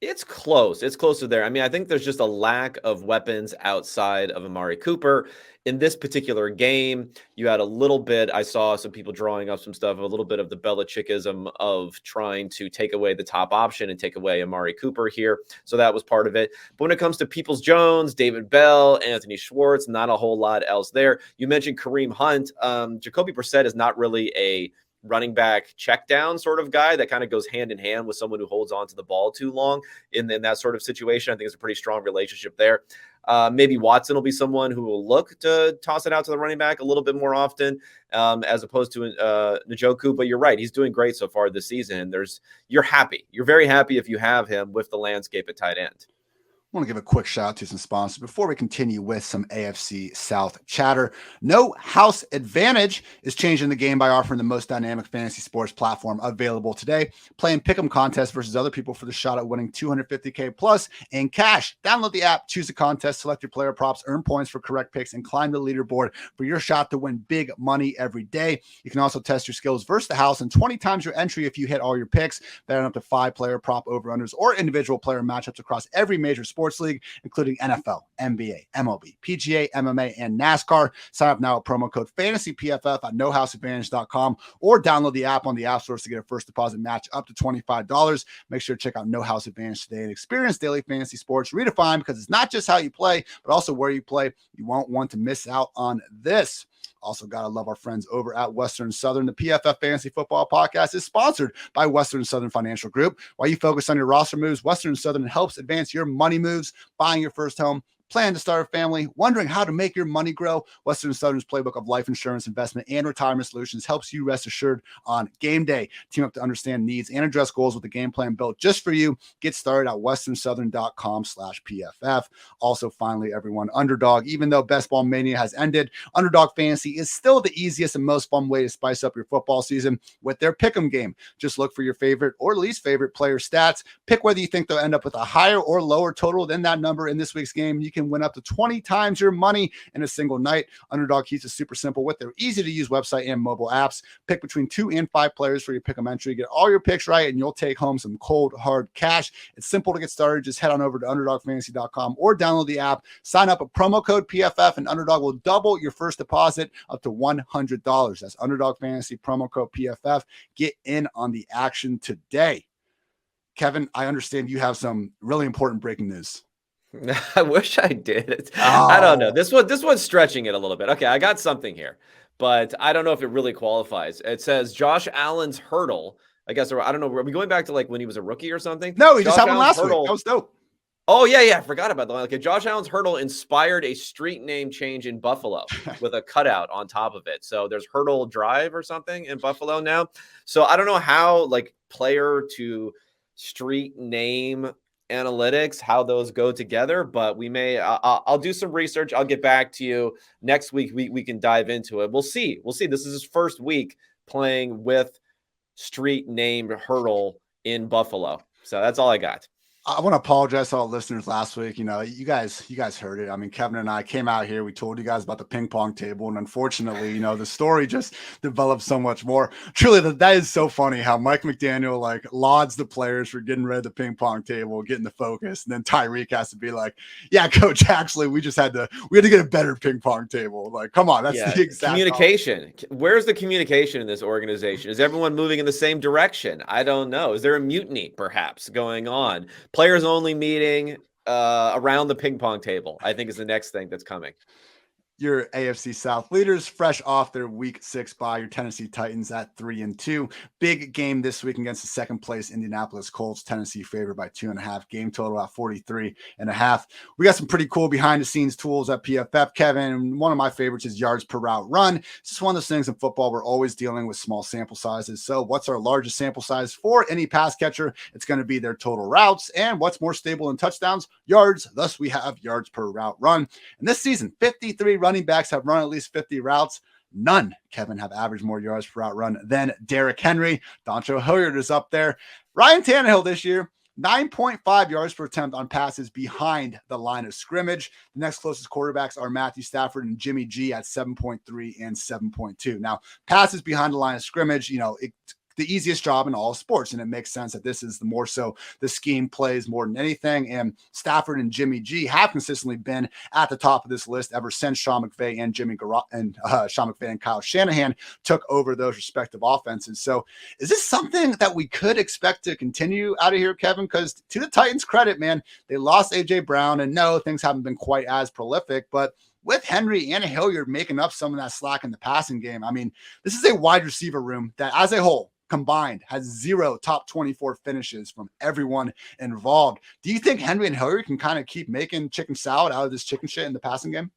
It's close. It's closer there. I mean, I think there's just a lack of weapons outside of Amari Cooper. In this particular game, you had a little bit, I saw some people drawing up some stuff, a little bit of the Belichickism of trying to take away the top option and take away Amari Cooper here. So that was part of it. But when it comes to Peoples-Jones, David Bell, Anthony Schwartz, not a whole lot else there. You mentioned Kareem Hunt. Jacoby Brissett is not really a running back check down sort of guy that kind of goes hand in hand with someone who holds on to the ball too long in that sort of situation. I think it's a pretty strong relationship there. Maybe Watson will be someone who will look to toss it out to the running back a little bit more often as opposed to Njoku. But you're right. He's doing great so far this season. You're happy. You're very happy if you have him with the landscape at tight end. I want to give a quick shout out to some sponsors before we continue with some AFC South chatter. No House Advantage is changing the game by offering the most dynamic fantasy sports platform available today. Play and pick'em contests versus other people for the shot at winning $250K plus in cash. Download the app, choose a contest, select your player props, earn points for correct picks, and climb the leaderboard for your shot to win big money every day. You can also test your skills versus the house and 20 times your entry if you hit all your picks. Bet on up to 5 player prop over-unders or individual player matchups across every major sport sports league, including NFL, NBA, MLB, PGA, MMA, and NASCAR. Sign up now at promo code FANTASYPFF at nohouseadvantage.com or download the app on the App Store to get a first deposit match up to $25. Make sure to check out No House Advantage today and experience daily fantasy sports redefined, because it's not just how you play, but also where you play. You won't want to miss out on this. Also, got to love our friends over at Western Southern. The PFF Fantasy Football Podcast is sponsored by Western Southern Financial Group. While you focus on your roster moves, Western Southern helps advance your money moves, buying your first home, plan to start a family, wondering how to make your money grow. Western Southern's playbook of life insurance, investment, and retirement solutions helps you rest assured on game day. Team up to understand needs and address goals with a game plan built just for you. Get started at westernsouthern.com/PFF. Also, finally, everyone, Underdog. Even though Best Ball Mania has ended, Underdog Fantasy is still the easiest and most fun way to spice up your football season with their Pick'em game. Just look for your favorite or least favorite player stats. Pick whether you think they'll end up with a higher or lower total than that number in this week's game. You can win up to 20 times your money in a single night. Underdog keeps it super simple with their easy-to-use website and mobile apps. Pick between 2 and 5 players for your Pick'em entry. Get all your picks right, and you'll take home some cold, hard cash. It's simple to get started. Just head on over to UnderdogFantasy.com or download the app. Sign up with promo code PFF, and Underdog will double your first deposit up to $100. That's Underdog Fantasy, promo code PFF. Get in on the action today. Kevin, I understand you have some really important breaking news. I wish I did. I don't know. This one's stretching it a little bit. Okay, I got something here, but I don't know if it really qualifies. It says Josh Allen's hurdle. I guess, I don't know. Are we going back to like when he was a rookie or something? No, he just happened last week. That was dope. Oh, yeah. I forgot about that. Okay, Josh Allen's hurdle inspired a street name change in Buffalo with a cutout on top of it. So there's Hurdle Drive or something in Buffalo now. So I don't know how like player to street name analytics, how those go together, but we may I'll do some research. I'll get back to you next week. We can dive into it. We'll see. This is his first week playing with street named hurdle in Buffalo. So that's all I got. I want to apologize to all listeners last week. You know, you guys heard it. I mean, Kevin and I came out here. We told you guys about the ping pong table. And unfortunately, you know, the story just developed so much more. Truly, that is so funny how Mike McDaniel like lauds the players for getting rid of the ping pong table, getting the focus. And then Tyreek has to be like, yeah, coach, actually, we had to get a better ping pong table. Like, come on. That's the exact communication. Where's the communication in this organization? Is everyone moving in the same direction? I don't know. Is there a mutiny perhaps going on? Players only meeting around the ping pong table, I think, is the next thing that's coming. Your AFC South leaders, fresh off their Week 6 bye, your Tennessee Titans at 3-2. Big game this week against the second place Indianapolis Colts. Tennessee favored by 2.5. Game total at 43.5. We got some pretty cool behind the scenes tools at PFF, Kevin. One of my favorites is yards per route run. It's just one of those things in football. We're always dealing with small sample sizes. So what's our largest sample size for any pass catcher? It's going to be their total routes. And what's more stable than touchdowns? Yards. Thus, we have yards per route run. And this season, 53 running backs have run at least 50 routes. None, Kevin, have averaged more yards per route run than Derrick Henry. Dontrell Hilliard is up there. Ryan Tannehill this year, 9.5 yards per attempt on passes behind the line of scrimmage. The next closest quarterbacks are Matthew Stafford and Jimmy G at 7.3 and 7.2. Now, passes behind the line of scrimmage, you know, it's the easiest job in all sports. And it makes sense that this is the more so the scheme plays more than anything. And Stafford and Jimmy G have consistently been at the top of this list ever since Sean McVay and Kyle Shanahan took over those respective offenses. So is this something that we could expect to continue out of here, Kevin? Because to the Titans' credit, man, they lost AJ Brown, and no, things haven't been quite as prolific, but with Henry and Hilliard making up some of that slack in the passing game, I mean, this is a wide receiver room that as a whole combined has 0 top 24 finishes from everyone involved. Do you think Henry and Hilliard can kind of keep making chicken salad out of this chicken shit in the passing game?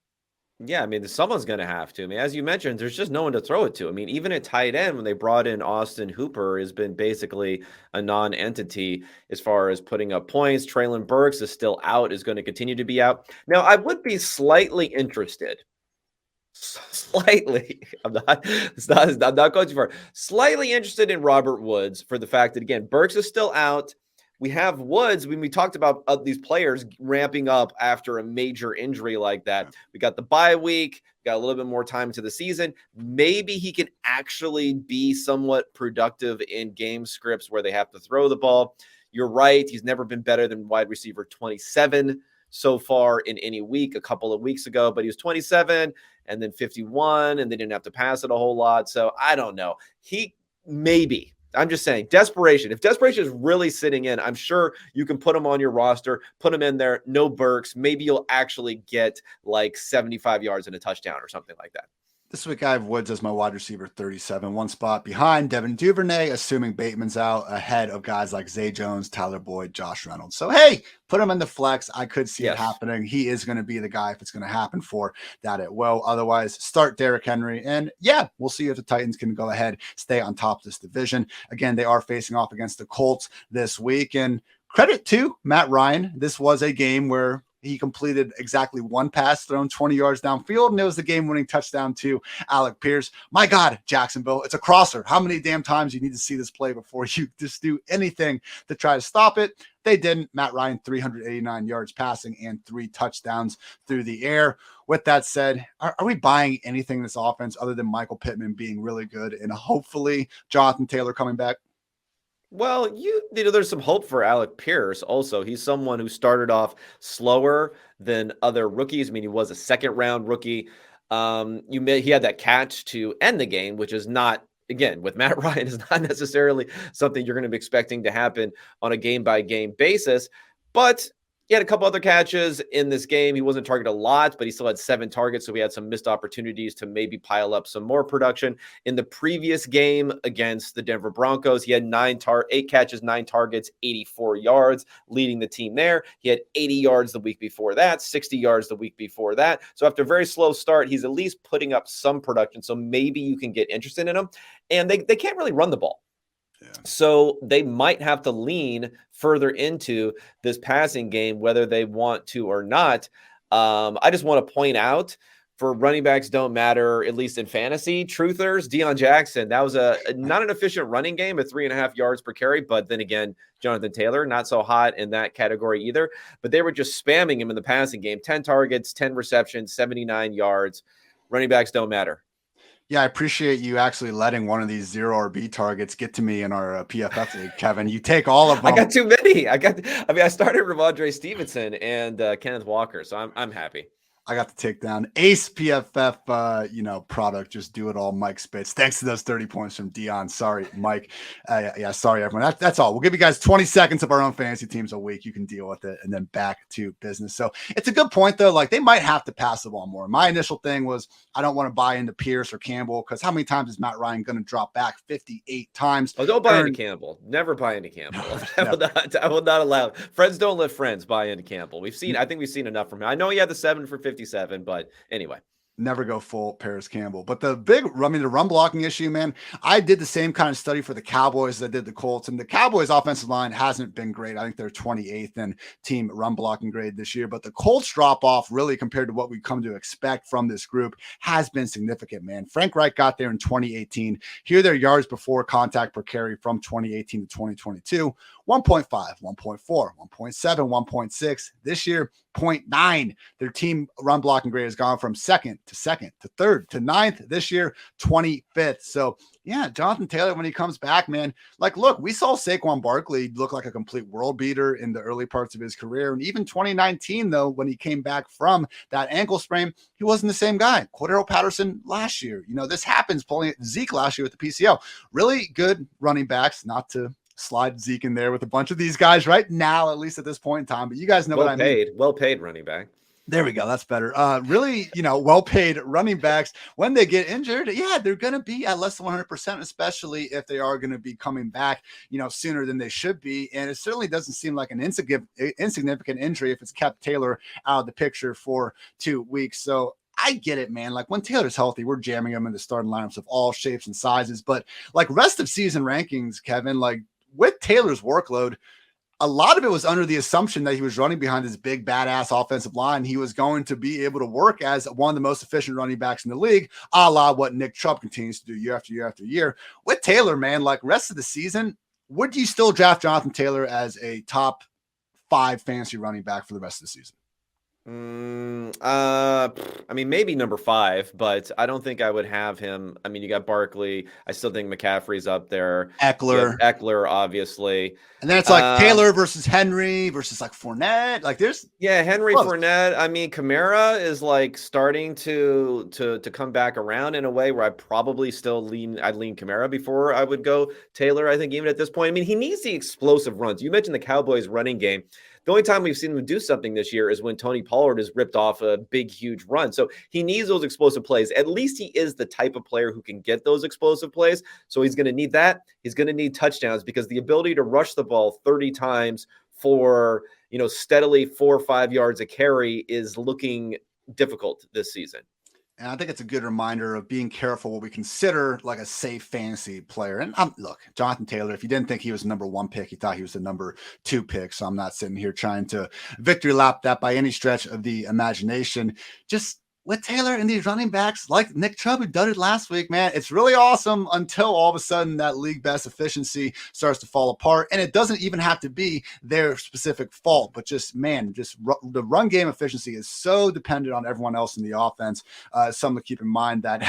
Yeah, I mean, someone's going to have to. I mean, as you mentioned, there's just no one to throw it to. I mean, even at tight end, when they brought in Austin Hooper, has been basically a non-entity as far as putting up points. Traylon Burks is still out, is going to continue to be out. Now, I would be slightly interested. I'm not going too far. Slightly interested in Robert Woods for the fact that, again, Burks is still out. We have Woods. When we talked about these players ramping up after a major injury like that, we got the bye week, got a little bit more time into the season. Maybe he can actually be somewhat productive in game scripts where they have to throw the ball. You're right. He's never been better than wide receiver 27. so far in any week a couple of weeks ago, but he was 27 and then 51, and they didn't have to pass it a whole lot. So I don't know. I'm just saying, desperation. If desperation is really sitting in, I'm sure you can put him on your roster, put him in there, no Burks. Maybe you'll actually get like 75 yards and a touchdown or something like that. This week I have Woods as my wide receiver 37, one spot behind Devin Duvernay, assuming Bateman's out, ahead of guys like Zay Jones, Tyler Boyd, Josh Reynolds. So, hey, put him in the flex. I could see it happening. He is going to be the guy if it's going to happen for that it will. Otherwise, start Derrick Henry. And yeah, we'll see if the Titans can go ahead, stay on top of this division. Again, they are facing off against the Colts this week. And credit to Matt Ryan. This was a game where he completed exactly one pass thrown 20 yards downfield, and it was the game-winning touchdown to Alec Pierce. My God, Jacksonville, it's a crosser. How many damn times you need to see this play before you just do anything to try to stop it? They didn't. Matt Ryan, 389 yards passing and 3 touchdowns through the air. With that said, are we buying anything in this offense other than Michael Pittman being really good and hopefully Jonathan Taylor coming back? Well, there's some hope for Alec Pierce also. He's someone who started off slower than other rookies. I mean, he was a second-round rookie. He had that catch to end the game, which is not, again, with Matt Ryan, is not necessarily something you're going to be expecting to happen on a game-by-game basis. But he had a couple other catches in this game. He wasn't targeted a lot, but he still had 7 targets, so we had some missed opportunities to maybe pile up some more production. In the previous game against the Denver Broncos, he had 8 catches, 9 targets, 84 yards, leading the team there. He had 80 yards the week before that, 60 yards the week before that. So after a very slow start, he's at least putting up some production, so maybe you can get interested in him. And they can't really run the ball. Yeah. So they might have to lean further into this passing game, whether they want to or not. I just want to point out, for running backs don't matter, at least in fantasy, truthers, Deion Jackson, that was not an efficient running game at 3.5 yards per carry. But then again, Jonathan Taylor, not so hot in that category either. But they were just spamming him in the passing game. 10 targets, 10 receptions, 79 yards. Running backs don't matter. Yeah, I appreciate you actually letting one of these 0 RB targets get to me in our PFF league, Kevin. You take all of them. I got too many. I started Ramondre Stevenson and Kenneth Walker, so I'm happy. I got to take down Ace PFF, product. Just do it all, Mike Spitz. Thanks to those 30 points from Dion. Sorry, Mike. Sorry, everyone. That's all. We'll give you guys 20 seconds of our own fantasy teams a week. You can deal with it, and then back to business. So it's a good point, though. Like, they might have to pass the ball more. My initial thing was, I don't want to buy into Pierce or Campbell, because how many times is Matt Ryan going to drop back? 58 times. Oh, don't buy into Campbell. Never buy into Campbell. I will not allow it. Friends don't let friends buy into Campbell. I think we've seen enough from him. I know he had the 7 for 57, but anyway. Never go full Paris Campbell. But the run blocking issue, man, I did the same kind of study for the Cowboys that I did the Colts, and the Cowboys offensive line hasn't been great. I think they're 28th in team run blocking grade this year, but the Colts drop off, really, compared to what we come to expect from this group, has been significant, man. Frank Reich got there in 2018. Here, their yards before contact per carry from 2018 to 2022, 1.5, 1.4, 1.7, 1.6. This year, 0.9. Their team run blocking grade has gone from second to third to 9th. This year, 25th. So yeah, Jonathan Taylor, when he comes back, man, like, look, we saw Saquon Barkley look like a complete world beater in the early parts of his career. And even 2019, though, when he came back from that ankle sprain, he wasn't the same guy. Cordero Patterson last year, this happens, pulling Zeke last year with the PCL. Really good running backs, not to slide Zeke in there with a bunch of these guys right now, at least at this point in time. But you guys know what I mean. Well paid running back. There we go. That's better. Really, well-paid running backs, when they get injured, yeah, they're going to be at less than 100%, especially if they are going to be coming back, sooner than they should be. And it certainly doesn't seem like an insignificant injury if it's kept Taylor out of the picture for 2 weeks. So I get it, man. Like, when Taylor's healthy, we're jamming him into starting lineups of all shapes and sizes. But like rest of season rankings, Kevin, like with Taylor's workload, a lot of it was under the assumption that he was running behind his big, badass offensive line. He was going to be able to work as one of the most efficient running backs in the league, a la what Nick Chubb continues to do year after year after year. With Taylor, man, like rest of the season, would you still draft Jonathan Taylor as a top 5 fantasy running back for the rest of the season? I mean, maybe number 5, but I don't think I would have him. I mean, you got Barkley. I still think McCaffrey's up there. You have Eckler. Eckler, obviously. And then it's like Taylor versus Henry versus like Fournette. Like there's Henry, close. Fournette. I mean, Kamara is like starting to come back around in a way where I probably still I'd lean Kamara before I would go Taylor. I think even at this point, I mean, he needs the explosive runs. You mentioned the Cowboys running game. The only time we've seen him do something this year is when Tony Pollard has ripped off a big, huge run. So he needs those explosive plays. At least he is the type of player who can get those explosive plays. So he's going to need that. He's going to need touchdowns because the ability to rush the ball 30 times for, steadily 4 or 5 yards a carry is looking difficult this season. And I think it's a good reminder of being careful what we consider like a safe fantasy player. And look, Jonathan Taylor, if you didn't think he was the number 1 pick, you thought he was the number 2 pick. So I'm not sitting here trying to victory lap that by any stretch of the imagination. Just with Taylor and these running backs like Nick Chubb, who did it last week, man, it's really awesome until all of a sudden that league best efficiency starts to fall apart. And it doesn't even have to be their specific fault, but the run game efficiency is so dependent on everyone else in the offense. Something to keep in mind that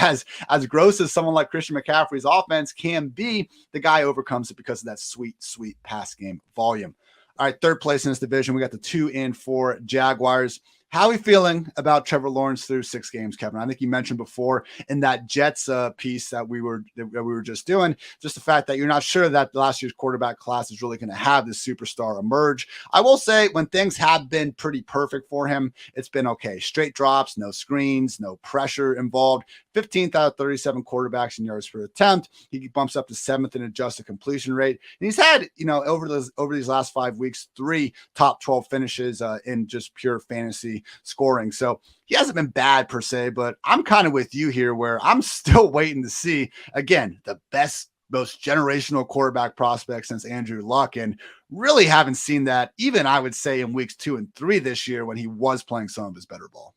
as gross as someone like Christian McCaffrey's offense can be, the guy overcomes it because of that sweet, sweet pass game volume. All right, third place in this division, we got the 2-4 Jaguars. How are we feeling about Trevor Lawrence through 6 games, Kevin? I think you mentioned before in that Jets piece that we were just doing, just the fact that you're not sure that last year's quarterback class is really going to have this superstar emerge. I will say when things have been pretty perfect for him, it's been okay. Straight drops, no screens, no pressure involved. 15th out of 37 quarterbacks in yards per attempt. He bumps up to 7th in adjusted completion rate. And he's had, over these last 5 weeks, 3 top 12 finishes in just pure fantasy scoring. So he hasn't been bad per se, but I'm kind of with you here where I'm still waiting to see, again, the best, most generational quarterback prospect since Andrew Luck, and really haven't seen that even, I would say, in weeks 2 and 3 this year when he was playing some of his better ball.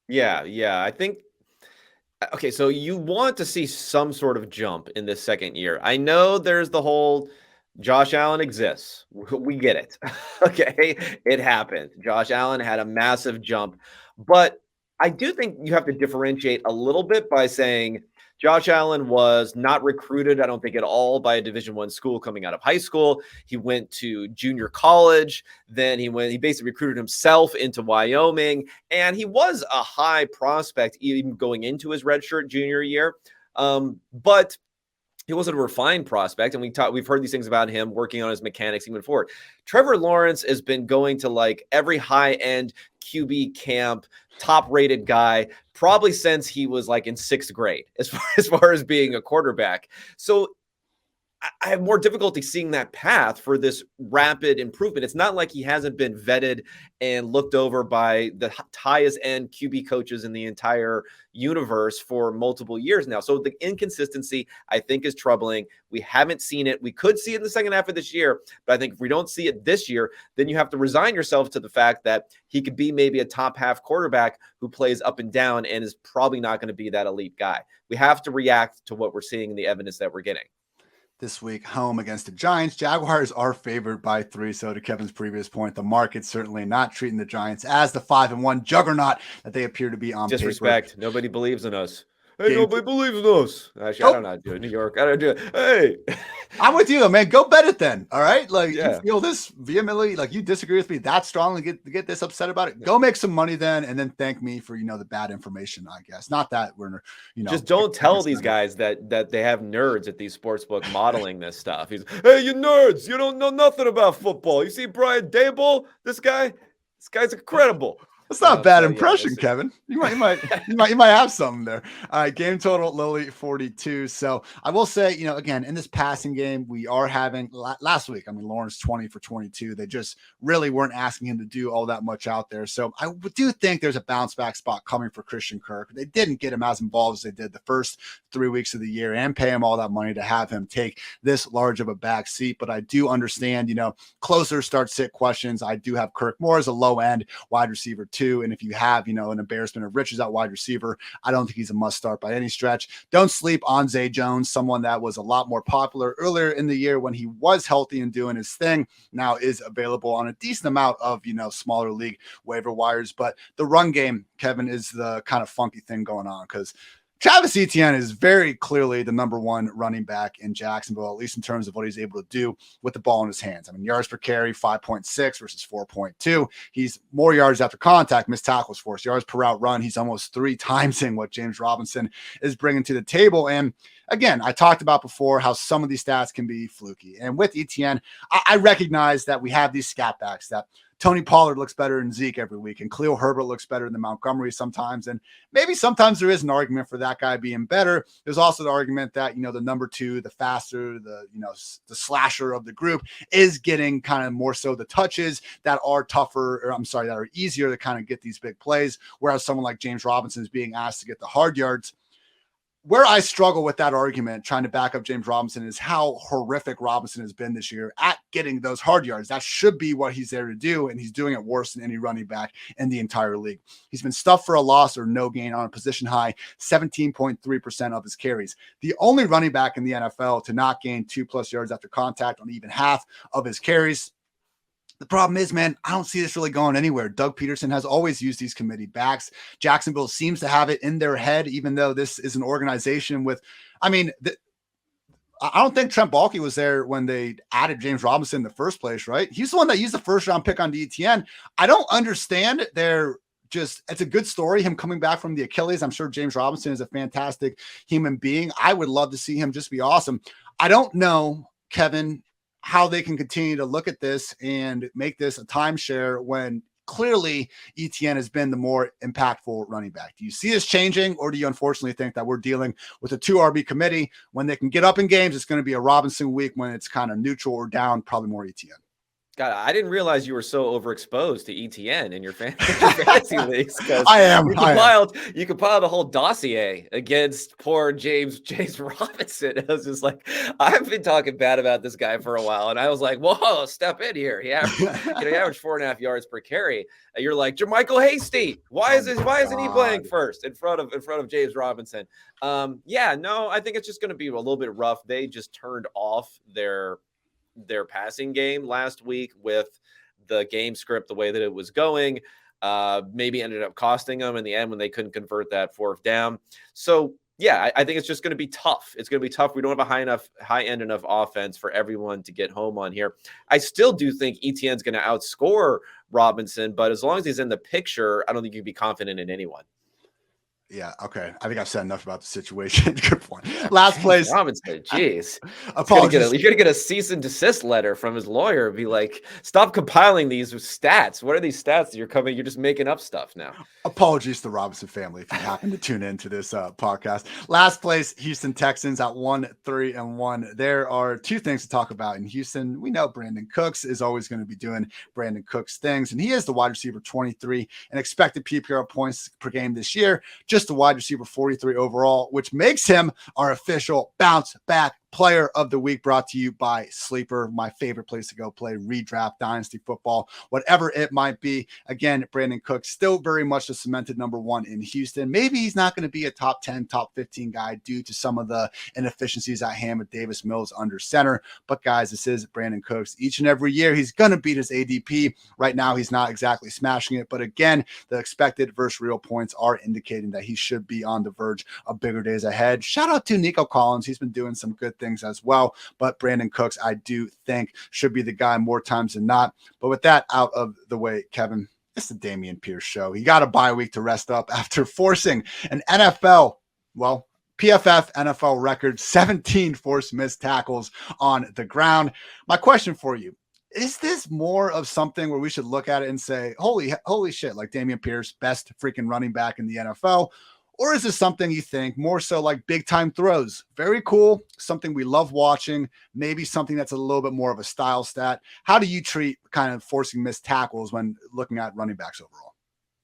Yeah. I think, okay, so you want to see some sort of jump in this second year. I know there's the whole Josh Allen exists. We get it. Okay, it happened. Josh Allen had a massive jump, but I do think you have to differentiate a little bit by saying Josh Allen was not recruited, I don't think at all, by a Division I school coming out of high school. He went to junior college. Then he basically recruited himself into Wyoming, and he was a high prospect even going into his redshirt junior year. But he wasn't a refined prospect, and we've heard these things about him working on his mechanics even forward. Trevor Lawrence has been going to like every high-end QB camp, top-rated guy, probably since he was like in 6th grade, as far as being a quarterback. So I have more difficulty seeing that path for this rapid improvement. It's not like he hasn't been vetted and looked over by the highest end QB coaches in the entire universe for multiple years now. So the inconsistency, I think, is troubling. We haven't seen it. We could see it in the second half of this year, but I think if we don't see it this year, then you have to resign yourself to the fact that he could be maybe a top half quarterback who plays up and down and is probably not going to be that elite guy. We have to react to what we're seeing in the evidence that we're getting. This week, home against the Giants. Jaguars are favored by 3. So to Kevin's previous point, the market's certainly not treating the Giants as the 5-1 juggernaut that they appear to be on Disrespect. paper. Nobody believes in us. Hey, nobody believes in us. Actually, I don't know. Do it. New York. I don't do it. Hey. I'm with you, though, man. Go bet it then. All right. Like, you feel this vehemently, like you disagree with me that strongly, get this upset about it. Go make some money then, and then thank me for, the bad information, I guess. Not that we're, just don't tell these guys that they have nerds at these sportsbook modeling this stuff. He's, hey, you nerds, you don't know nothing about football. You see Brian Daboll? This guy's incredible. That's not a bad impression, Kevin. You might have something there. All right, game total lowly 42. So I will say, again, in this passing game, we are having last week. I mean, Lawrence 20 for 22. They just really weren't asking him to do all that much out there. So I do think there's a bounce back spot coming for Christian Kirk. They didn't get him as involved as they did the first 3 weeks of the year and pay him all that money to have him take this large of a back seat. But I do understand, closer start sit questions. I do have Kirk more as a low end wide receiver 2. 2. And if you have, an embarrassment of riches at wide receiver, I don't think he's a must start by any stretch. Don't sleep on Zay Jones, someone that was a lot more popular earlier in the year when he was healthy and doing his thing, now is available on a decent amount of, smaller league waiver wires. But the run game, Kevin, is the kind of funky thing going on because Travis Etienne is very clearly the number one running back in Jacksonville, at least in terms of what he's able to do with the ball in his hands. I mean, yards per carry, 5.6 versus 4.2. He's more yards after contact, missed tackles force, yards per route run. He's almost 3 times in what James Robinson is bringing to the table. And again, I talked about before how some of these stats can be fluky. And with Etienne, I recognize that we have these scat backs that Tony Pollard looks better than Zeke every week, and Khalil Herbert looks better than Montgomery sometimes. And maybe sometimes there is an argument for that guy being better. There's also the argument that, the number 2, the faster, the slasher of the group is getting kind of more so the touches that are that are easier to kind of get these big plays. Whereas someone like James Robinson is being asked to get the hard yards. Where I struggle with that argument, trying to back up James Robinson, is how horrific Robinson has been this year at getting those hard yards. That should be what he's there to do, and he's doing it worse than any running back in the entire league. He's been stuffed for a loss or no gain on a position high 17.3% of his carries. The only running back in the NFL to not gain 2+ yards after contact on even half of his carries. The problem is, man, I don't see this really going anywhere. Doug Peterson has always used these committee backs. Jacksonville seems to have it in their head, even though this is an organization with, I don't think Trent Baalke was there when they added James Robinson in the first place, right? He's the one that used the first round pick on Etienne. I don't understand it's a good story, him coming back from the Achilles. I'm sure James Robinson is a fantastic human being. I would love to see him just be awesome. I don't know, Kevin, how they can continue to look at this and make this a timeshare when clearly Etienne has been the more impactful running back. Do you see this changing, or do you unfortunately think that we're dealing with a 2 RB committee? When they can get up in games, it's going to be a Robinson week. When it's kind of neutral or down, probably more Etienne. God, I didn't realize you were so overexposed to ETN in your fantasy leagues. I am. You compiled a whole dossier against poor James Robinson. I was just like, I've been talking bad about this guy for a while, and I was like, whoa, step in here. He averaged 4.5 yards per carry. And you're like, Jermichael Hasty. Why isn't he playing first in front of James Robinson? I think it's just going to be a little bit rough. They just turned off their passing game last week with the game script, the way that it was going, maybe ended up costing them in the end when they couldn't convert that 4th down. So I think it's just going to be tough. It's going to be tough. We don't have a high end enough offense for everyone to get home on here. I still do think Etienne's going to outscore Robinson, but as long as he's in the picture, I don't think you can be confident in anyone. Yeah, okay. I think I've said enough about the situation. Good point. Last place. Robinson, jeez. Apologies. You're going to get a cease and desist letter from his lawyer. Be like, stop compiling these stats. What are these stats that you're just making up stuff now? Apologies to the Robinson family if you happen to tune into this podcast. Last place, Houston Texans at 1-3-1. There are 2 things to talk about in Houston. We know Brandon Cooks is always going to be doing Brandon Cooks things, and he is the wide receiver 23 and expected PPR points per game this year. Just the wide receiver 43 overall, which makes him our official bounce back player of the week, brought to you by Sleeper, my favorite place to go play redraft, dynasty football, whatever it might be. Again, Brandon Cooks still very much the cemented number 1 in Houston. Maybe he's not going to be a top 10, top 15 guy due to some of the inefficiencies at hand with Davis Mills under center. But guys, this is Brandon Cooks. Each and every year, he's going to beat his ADP. Right now, he's not exactly smashing it. But again, the expected versus real points are indicating that he should be on the verge of bigger days ahead. Shout out to Nico Collins. He's been doing some good things as well, but Brandon Cooks, I do think, should be the guy more times than not. But with that out of the way, Kevin, it's the Damian Pierce show. He got a bye week to rest up after forcing an PFF NFL record 17 forced missed tackles on the ground. My question for you, is this more of something where we should look at it and say, holy shit, like Damian Pierce, best freaking running back in the NFL? Or is this something you think more so like big time throws? Very cool. Something we love watching. Maybe something that's a little bit more of a style stat. How do you treat kind of forcing missed tackles when looking at running backs overall?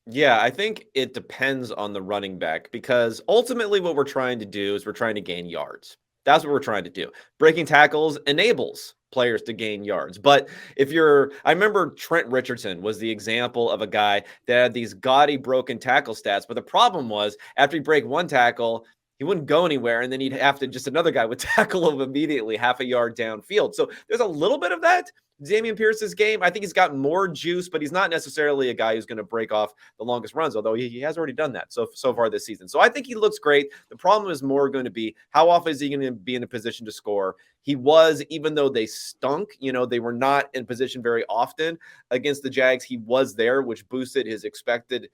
Yeah, I think it depends on the running back, because ultimately what we're trying to do is we're trying to gain yards. That's what we're trying to do. Breaking tackles enables players to gain yards. But I remember Trent Richardson was the example of a guy that had these gaudy broken tackle stats. But the problem was after he'd break one tackle, he wouldn't go anywhere. And then he'd have to, just another guy would tackle him immediately half a yard downfield. So there's a little bit of that. Dameon Pierce's game, I think he's got more juice, but he's not necessarily a guy who's going to break off the longest runs, although he has already done that so far this season. So I think he looks great. The problem is more going to be how often is he going to be in a position to score? He was, even though they stunk, they were not in position very often against the Jags. He was there, which boosted his expected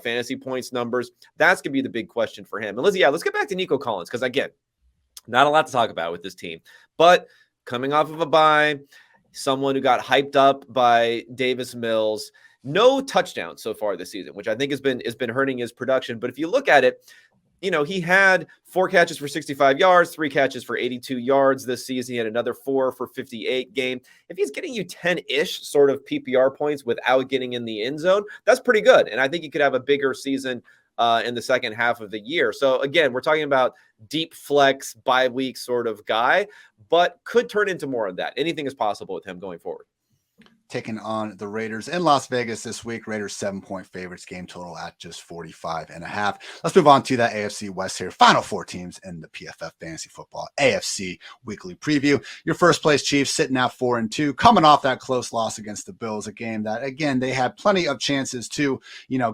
fantasy points numbers. That's going to be the big question for him. And let's get back to Nico Collins, because again, not a lot to talk about with this team, but coming off of a bye, someone who got hyped up by Davis Mills, no touchdowns so far this season, which I think has been hurting his production. But if you look at it, he had 4 catches for 65 yards, 3 catches for 82 yards this season. He had another 4 for 58 game. If he's getting you 10-ish sort of PPR points without getting in the end zone, that's pretty good. And I think he could have a bigger season in the second half of the year. So again, we're talking about deep flex bye week sort of guy, but could turn into more of that. Anything is possible with him going forward. Taking on the Raiders in Las Vegas this week. Raiders 7-point favorites, game total at just 45.5. Let's move on to that AFC West here. Final 4 teams in the PFF Fantasy Football AFC weekly preview. Your first place Chiefs sitting at 4-2, coming off that close loss against the Bills, a game that, again, they had plenty of chances to,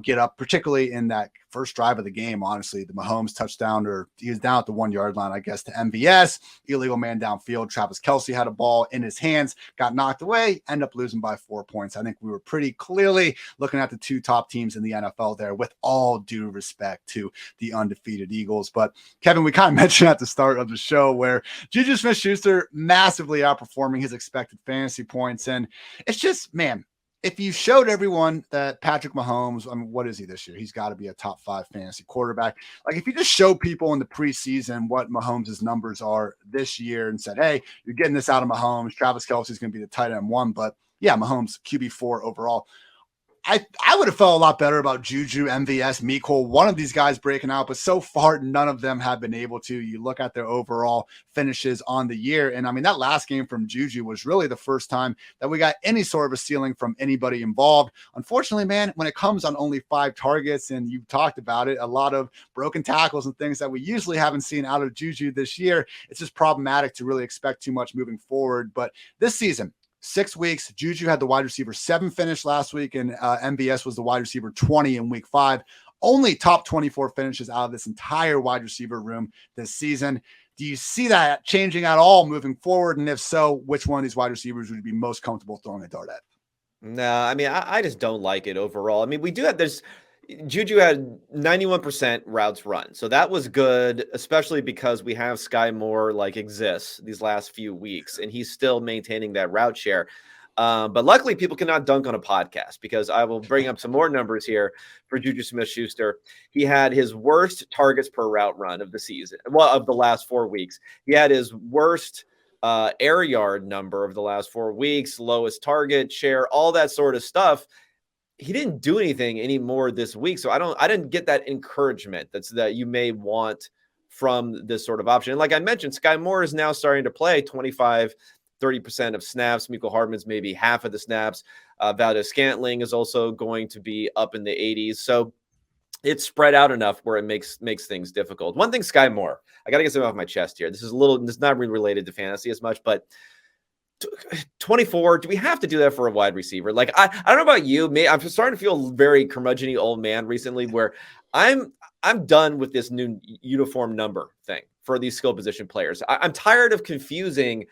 get up, particularly in that first drive of the game. Honestly, the Mahomes touchdown, or he was down at the 1 yard line, I guess, to MVS, illegal man downfield. Travis Kelce had a ball in his hands, got knocked away, ended up losing by 4 points. I think we were pretty clearly looking at the 2 top teams in the NFL there, with all due respect to the undefeated Eagles. But Kevin, we kind of mentioned at the start of the show where Juju Smith-Schuster massively outperforming his expected fantasy points. And it's just, man, if you showed everyone that Patrick Mahomes, what is he this year? He's got to be a top 5 fantasy quarterback. Like, if you just show people in the preseason what Mahomes' numbers are this year and said, hey, you're getting this out of Mahomes, Travis Kelce is going to be the tight end 1, but yeah, Mahomes QB4 overall. I would have felt a lot better about Juju, MVS, Mecole, one of these guys breaking out, but so far, none of them have been able to. You look at their overall finishes on the year, and that last game from Juju was really the first time that we got any sort of a ceiling from anybody involved. Unfortunately, man, when it comes on only 5 targets, and you talked about it, a lot of broken tackles and things that we usually haven't seen out of Juju this year, it's just problematic to really expect too much moving forward. But this season, 6 weeks, Juju had the wide receiver 7 finish last week, and MVS was the wide receiver 20 in week 5. Only top 24 finishes out of this entire wide receiver room this season. Do you see that changing at all moving forward? And if so, which one of these wide receivers would you be most comfortable throwing a dart at? No, I just don't like it overall. We do have this. Juju had 91% routes run. So that was good, especially because we have Sky Moore exists these last few weeks, and he's still maintaining that route share. But luckily people cannot dunk on a podcast, because I will bring up some more numbers here for Juju Smith-Schuster. He had his worst targets per route run of the season. Well, of the last 4 weeks. He had his worst air yard number of the last 4 weeks, lowest target share, all that sort of stuff. He didn't do anything anymore this week. So I didn't get that encouragement that you may want from this sort of option. And like I mentioned, Sky Moore is now starting to play 25-30% of snaps. Mecole Hardman's maybe half of the snaps. Valdez-Scantling is also going to be up in the 80s. So it's spread out enough where it makes things difficult. One thing, Sky Moore, I got to get something off my chest here. This is not really related to fantasy as much, but 24, do we have to do that for a wide receiver? I don't know about you, I'm starting to feel very curmudgeon-y old man recently, where I'm done with this new uniform number thing for these skill position players. I'm tired of confusing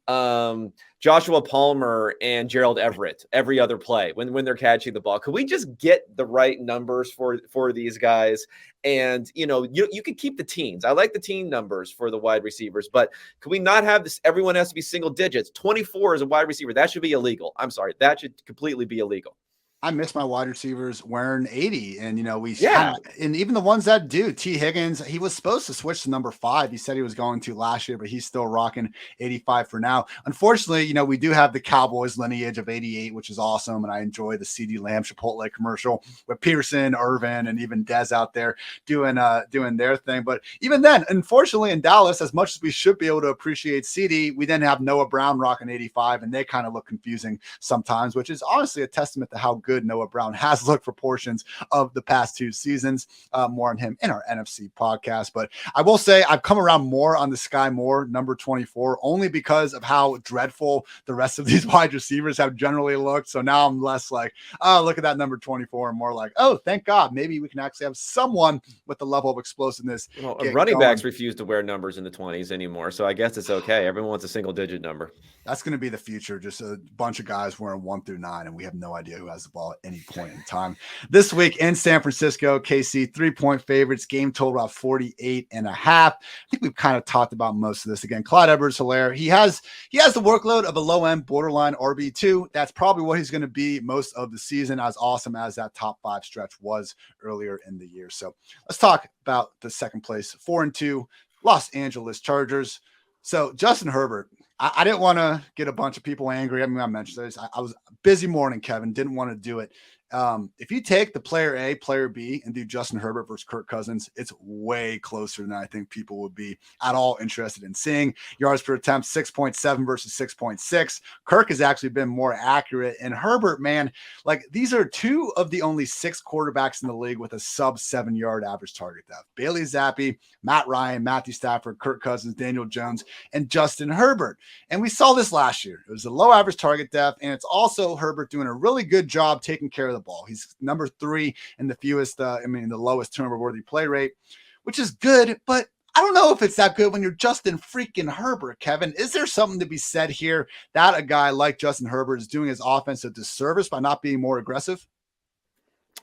Joshua Palmer and Gerald Everett every other play when they're catching the ball. Could we just get the right numbers for these guys? And you could keep the teens. I like the teen numbers for the wide receivers, but could we not have this? Everyone has to be single digits. 24 as a wide receiver, that should be illegal. I'm sorry, that should completely be illegal. I miss my wide receivers wearing 80. And, Yeah. and even the ones that do. T. Higgins, he was supposed to switch to number 5. He said he was going to last year, but he's still rocking 85 for now. Unfortunately, we do have the Cowboys lineage of 88, which is awesome. And I enjoy the CD Lamb Chipotle commercial with Pearson, Irvin, and even Dez out there doing their thing. But even then, unfortunately, in Dallas, as much as we should be able to appreciate CD, we then have Noah Brown rocking 85, and they kind of look confusing sometimes, which is honestly a testament to how good Noah Brown has looked for portions of the past 2 seasons. More on him in our NFC podcast. But I will say I've come around more on the Sky Moore number 24, only because of how dreadful the rest of these wide receivers have generally looked. So now I'm less like, oh, look at that number 24, and more like, oh, thank God, maybe we can actually have someone with the level of explosiveness. Well, running backs refuse to wear numbers in the 20s anymore, so I guess it's okay. Everyone wants a single-digit number. That's going to be the future, just a bunch of guys wearing 1 through 9, and we have no idea who has the ball at any point in time. This week in San Francisco, KC 3-point favorites, game total about 48.5. I think we've kind of talked about most of this. Again, Clyde Edwards-Helaire, he has the workload of a low-end borderline RB2. That's probably what he's going to be most of the season, as awesome as that top 5 stretch was earlier in the year. So let's talk about the second place, 4-2 Los Angeles Chargers. So Justin Herbert, I didn't want to get a bunch of people angry. I mean, I mentioned this. I was a busy morning, Kevin. Didn't want to do it. If you take the player A, player B, and do Justin Herbert versus Kirk Cousins, it's way closer than I think people would be at all interested in seeing. Yards per attempt, 6.7 versus 6.6. Kirk has actually been more accurate. And Herbert, man, like these are 2 of the only 6 quarterbacks in the league with a sub 7-yard average target depth. Bailey Zappi, Matt Ryan, Matthew Stafford, Kirk Cousins, Daniel Jones, and Justin Herbert. And we saw this last year. It was a low average target depth, and it's also Herbert doing a really good job taking care of the ball. He's number 3 in the the lowest turnover worthy play rate, which is good, but I don't know if it's that good when you're Justin freaking Herbert, Kevin. Is there something to be said here that a guy like Justin Herbert is doing his offense a disservice by not being more aggressive?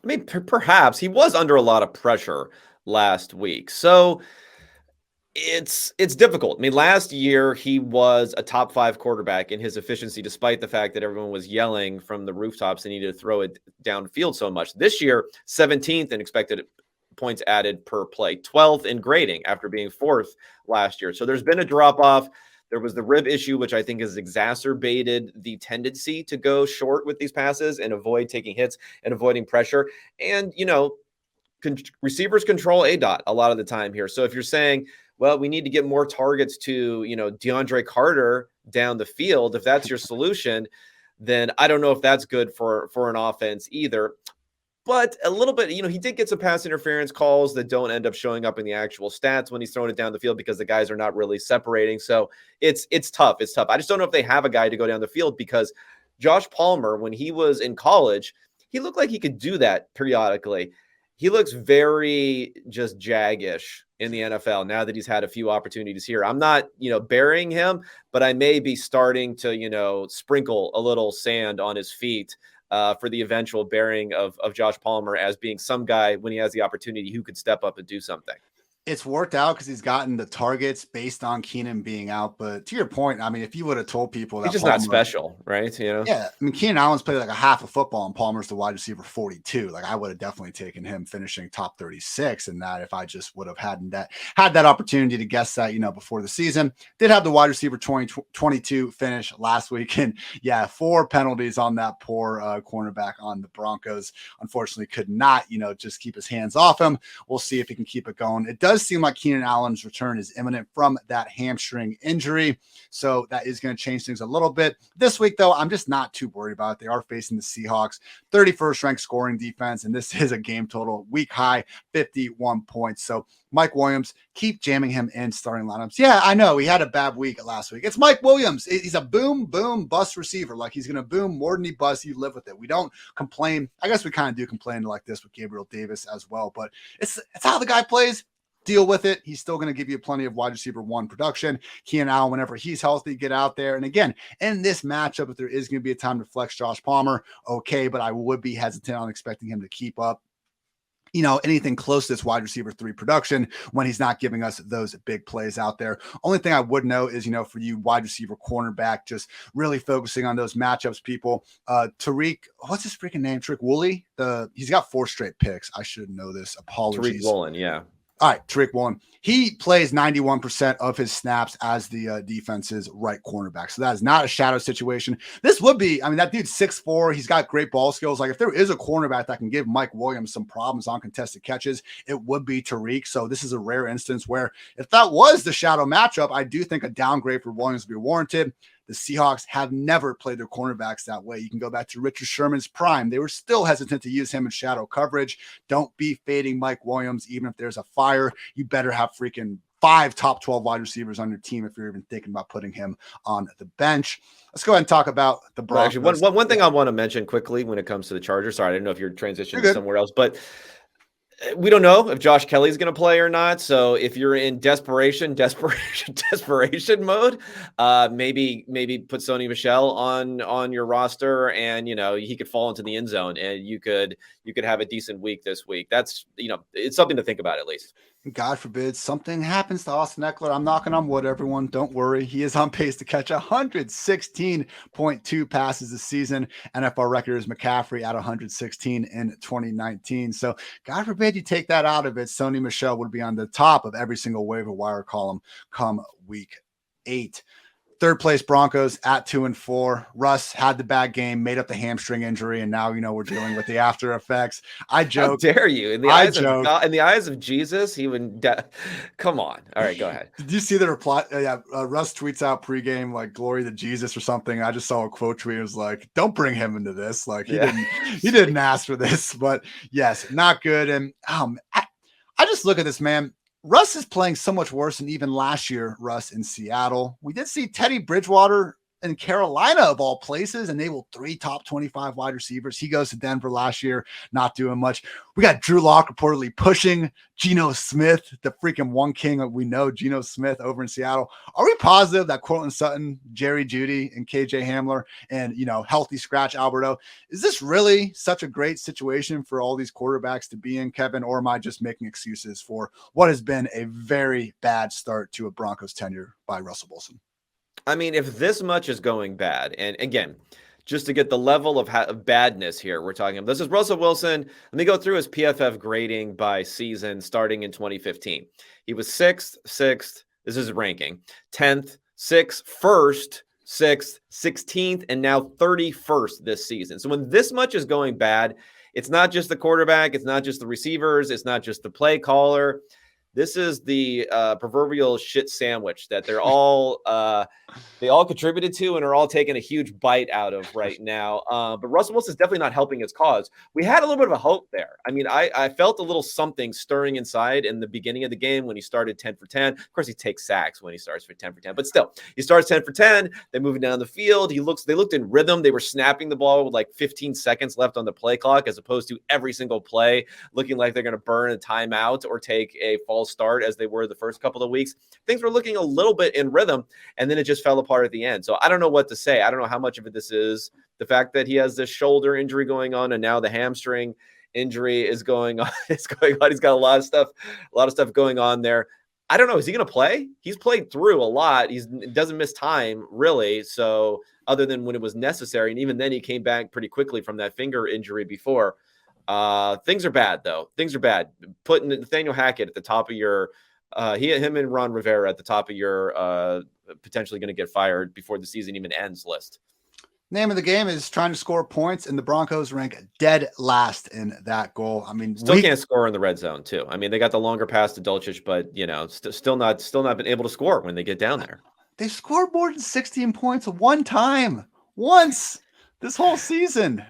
I mean, perhaps he was under a lot of pressure last week. So it's difficult. I mean, last year he was a top 5 quarterback in his efficiency, despite the fact that everyone was yelling from the rooftops and needed to throw it downfield so much. This year, 17th in expected points added per play, 12th in grading after being 4th last year. So there's been a drop off. There was the rib issue, which I think has exacerbated the tendency to go short with these passes and avoid taking hits and avoiding pressure. And, receivers control ADOT a lot of the time here. So if you're saying, well, we need to get more targets to, DeAndre Carter down the field, if that's your solution, then I don't know if that's good for an offense either. But a little bit, he did get some pass interference calls that don't end up showing up in the actual stats when he's throwing it down the field because the guys are not really separating. So it's tough. It's tough. I just don't know if they have a guy to go down the field because Josh Palmer, when he was in college, he looked like he could do that periodically. He looks very just jaggish in the NFL now that he's had a few opportunities here. I'm not, burying him, but I may be starting to, sprinkle a little sand on his feet for the eventual burying of Josh Palmer as being some guy when he has the opportunity who could step up and do something. It's worked out because he's gotten the targets based on Keenan being out. But to your point, I mean, if you would have told people that he's just Palmer, not special, right? Yeah. I mean, Keenan Allen's played like a half of football and Palmer's the wide receiver 42. Like I would have definitely taken him finishing top 36 in that if I just would have had that opportunity to guess that, before the season. Did have the wide receiver 22 finish last week. And 4 penalties on that poor cornerback on the Broncos. Unfortunately could not, just keep his hands off him. We'll see if he can keep it going. It does seem like Keenan Allen's return is imminent from that hamstring injury. So that is going to change things a little bit. This week, though, I'm just not too worried about it. They are facing the Seahawks, 31st ranked scoring defense, and this is a game total week high, 51 points. So Mike Williams, keep jamming him in starting lineups. Yeah, I know he had a bad week last week. It's Mike Williams. He's a boom, boom, bust receiver. Like he's going to boom more than he busts. You live with it. We don't complain. I guess we kind of do complain like this with Gabriel Davis as well, but it's how the guy plays. Deal with it. He's still going to give you plenty of wide receiver 1 production. Keenan Allen, whenever he's healthy, get out there. And again, in this matchup, if there is going to be a time to flex Josh Palmer, okay, but I would be hesitant on expecting him to keep up anything close to this wide receiver 3 production when he's not giving us those big plays out there. Only thing I would note is, for you wide receiver cornerback, just really focusing on those matchups, people. Tariq, what's his freaking name? Tariq Woolley? He's got 4 straight picks. I should know this. Apologies. Tariq Woolen, yeah. All right, Tariq Woolen. He plays 91% of his snaps as the defense's right cornerback. So that is not a shadow situation. This would be, that dude's 6'4". He's got great ball skills. Like, if there is a cornerback that can give Mike Williams some problems on contested catches, it would be Tariq. So this is a rare instance where if that was the shadow matchup, I do think a downgrade for Williams would be warranted. The Seahawks have never played their cornerbacks that way. You can go back to Richard Sherman's prime. They were still hesitant to use him in shadow coverage. Don't be fading Mike Williams, even if there's a fire. You better have freaking 5 top 12 wide receivers on your team if you're even thinking about putting him on the bench. Let's go ahead and talk about the Broncos. Actually, one thing I want to mention quickly when it comes to the Chargers. Sorry, I didn't know if you're transitioning somewhere else, but we don't know if Josh Kelly's going to play or not. So if you're in desperation mode, maybe put Sony Michel on your roster, and he could fall into the end zone, and you could have a decent week this week. That's it's something to think about at least. God forbid something happens to Austin Eckler. I'm knocking on wood, everyone. Don't worry. He is on pace to catch 116.2 passes this season. NFL record is McCaffrey at 116 in 2019. So God forbid you take that out of it. Sony Michel would be on the top of every single waiver wire column come week 8. Third place Broncos at 2-4. Russ had the bad game, made up the hamstring injury, and now we're dealing with the after effects. I joke. How dare you? In the eyes of God, in the eyes of Jesus, he would. Come on. All right, go ahead. Did you see the reply? Russ tweets out pregame like "Glory to Jesus" or something. I just saw a quote tweet. It was like, "Don't bring him into this." Like he didn't ask for this, but yes, not good. And I just look at this, man. Russ is playing so much worse than even last year, Russ in Seattle. We did see Teddy Bridgewater in Carolina, of all places, enabled 3 top 25 wide receivers. He goes to Denver last year, not doing much. We got Drew Lock reportedly pushing Geno Smith, the freaking one king we know, Geno Smith over in Seattle. Are we positive that Courtland Sutton, Jerry Jeudy, and KJ Hamler, and healthy scratch Alberto, is this really such a great situation for all these quarterbacks to be in, Kevin? Or am I just making excuses for what has been a very bad start to a Broncos tenure by Russell Wilson? If this much is going bad, and again, just to get the level of badness here, we're talking about, this is Russell Wilson. Let me go through his PFF grading by season starting in 2015. He was 6th, this is his ranking, 10th, 6th, 1st, 6th, 16th, and now 31st this season. So when this much is going bad, it's not just the quarterback, it's not just the receivers, it's not just the play caller. This is the proverbial shit sandwich that they all contributed to and are all taking a huge bite out of right now. But Russell Wilson is definitely not helping his cause. We had a little bit of a hope there. I felt a little something stirring inside in the beginning of the game when he started 10 for 10. Of course, he takes sacks when he starts for 10 for 10, but still, he starts 10 for 10. They're moving down the field. They looked in rhythm. They were snapping the ball with like 15 seconds left on the play clock, as opposed to every single play looking like they're going to burn a timeout or take a false start as they were the first couple of weeks. Things were looking a little bit in rhythm, and then it just fell apart at the end. So I don't know what to say. I don't know how much of it this is the fact that he has this shoulder injury going on, and now the hamstring injury is going on. It's going on. He's got a lot of stuff going on there. I don't know. Is he going to play? He's played through a lot. He doesn't miss time really. So other than when it was necessary, and even then he came back pretty quickly from that finger injury before. Things are bad though. Things are bad. Putting Nathaniel Hackett at the top of your, him and Ron Rivera at the top of your potentially going to get fired before the season even ends list. Name of the game is trying to score points, and the Broncos rank dead last in that goal. Still can't score in the red zone too. They got the longer pass to Dulcich, but still not been able to score when they get down there. They scored more than 16 points once this whole season.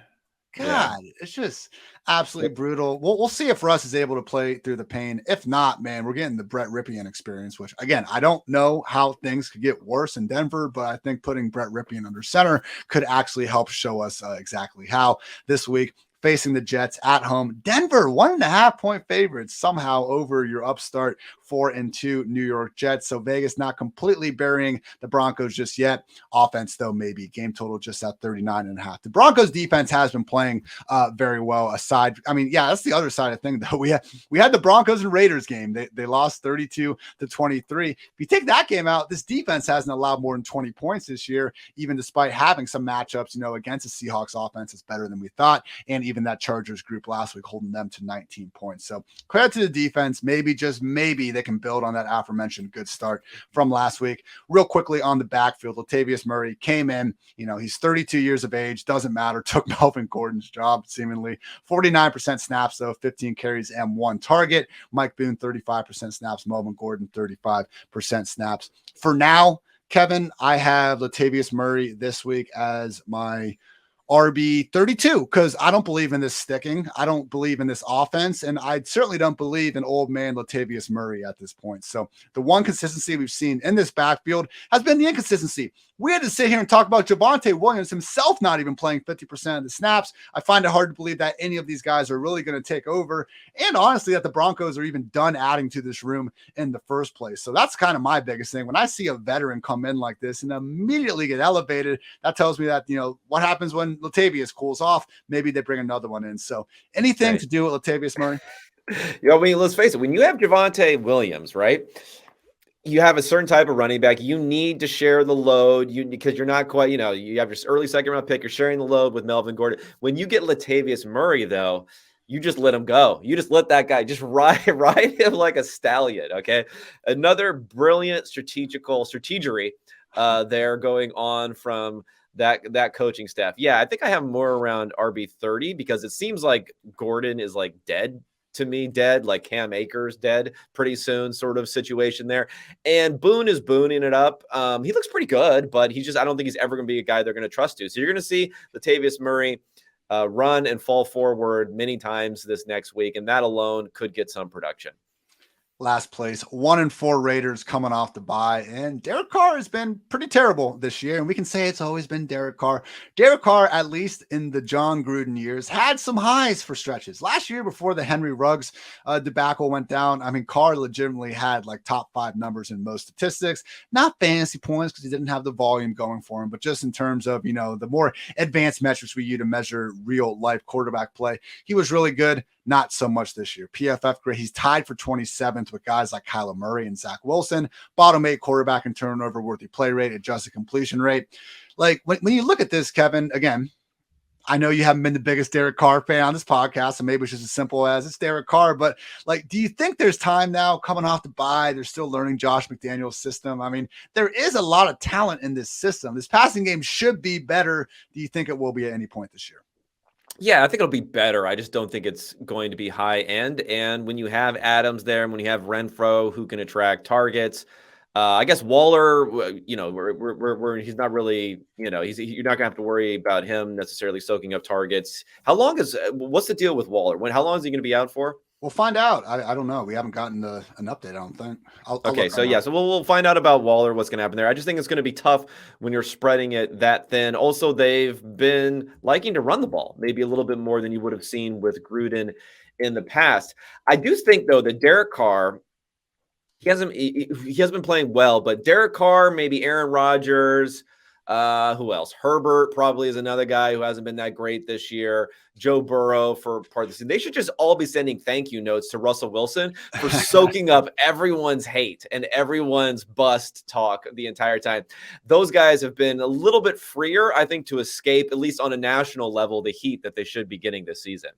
God, It's just absolutely brutal. We'll see if Russ is able to play through the pain. If not, man, we're getting the Brett Rypien experience, which, again, I don't know how things could get worse in Denver, but I think putting Brett Rypien under center could actually help show us exactly how this week. Facing the Jets at home. Denver, 1.5 point favorites somehow over your upstart 4-2 New York Jets. So Vegas not completely burying the Broncos just yet. Offense, though, maybe. Game total just at 39.5. The Broncos defense has been playing very well aside. I mean, yeah, that's the other side of thing, though. We had the Broncos and Raiders game. They lost 32-23. If you take that game out, this defense hasn't allowed more than 20 points this year, even despite having some matchups, against the Seahawks offense is better than we thought. And even that Chargers group last week holding them to 19 points. So credit to the defense. Maybe, just maybe, they can build on that aforementioned good start from last week. Real quickly on the backfield, Latavius Murray came in. He's 32 years of age. Doesn't matter. Took Melvin Gordon's job, seemingly. 49% snaps, though. 15 carries and 1 target. Mike Boone, 35% snaps. Melvin Gordon, 35% snaps. For now, Kevin, I have Latavius Murray this week as my RB 32 because I don't believe in this sticking. I don't believe in this offense, and I certainly don't believe in old man Latavius Murray at this point. So the one consistency we've seen in this backfield has been the inconsistency. We had to sit here and talk about Javonte Williams himself not even playing 50% of the snaps. I find it hard to believe that any of these guys are really going to take over, and honestly that the Broncos are even done adding to this room in the first place. So that's kind of my biggest thing. When I see a veteran come in like this and immediately get elevated, that tells me that, what happens when Latavius cools off, maybe they bring another one in. So anything to do with Latavius Murray? Let's face it. When you have Javonte Williams, right, you have a certain type of running back. You need to share the load because you're not quite, you have your early second round pick. You're sharing the load with Melvin Gordon. When you get Latavius Murray, though, you just let him go. You just let that guy just ride him like a stallion. Okay. Another brilliant strategery there going on from that coaching staff. Yeah, I think I have more around RB 30 because it seems like Gordon is like dead to me, like Cam Akers dead pretty soon sort of situation there. And Boone is booning it up. He looks pretty good, but I don't think he's ever going to be a guy they're going to trust to. So you're going to see Latavius Murray run and fall forward many times this next week, and that alone could get some production. Last place, 1-4 Raiders coming off the bye, and Derek Carr has been pretty terrible this year, and we can say it's always been Derek Carr. Derek Carr, at least in the John Gruden years, had some highs for stretches. Last year, before the Henry Ruggs debacle went down, I mean, Carr legitimately had like top 5 numbers in most statistics, not fantasy points because he didn't have the volume going for him, but just in terms of, the more advanced metrics we use to measure real life quarterback play. He was really good. Not so much this year. PFF grade, he's tied for 27th with guys like Kyler Murray and Zach Wilson. Bottom 8 quarterback in turnover worthy play rate, adjusted completion rate. Like when you look at this, Kevin, again, I know you haven't been the biggest Derek Carr fan on this podcast, so maybe it's just as simple as it's Derek Carr, but do you think there's time now coming off the bye? They're still learning Josh McDaniel's system. I mean, there is a lot of talent in this system. This passing game should be better. Do you think it will be at any point this year? Yeah, I think it'll be better. I just don't think it's going to be high end. And when you have Adams there and when you have Renfro who can attract targets, I guess Waller, he's not really, you're not gonna have to worry about him necessarily soaking up targets. What's the deal with Waller? How long is he going to be out for? We'll find out. I don't know. We haven't gotten an update, I don't think. So we'll find out about Waller, what's going to happen there. I just think it's going to be tough when you're spreading it that thin. Also, they've been liking to run the ball, maybe a little bit more than you would have seen with Gruden in the past. I do think, though, that Derek Carr, he hasn't been playing well, but Derek Carr, maybe Aaron Rodgers, who else? Herbert probably is another guy who hasn't been that great this year. Joe Burrow for part of the season. They should just all be sending thank you notes to Russell Wilson for soaking up everyone's hate and everyone's bust talk the entire time. Those guys have been a little bit freer, I think, to escape, at least on a national level, the heat that they should be getting this season.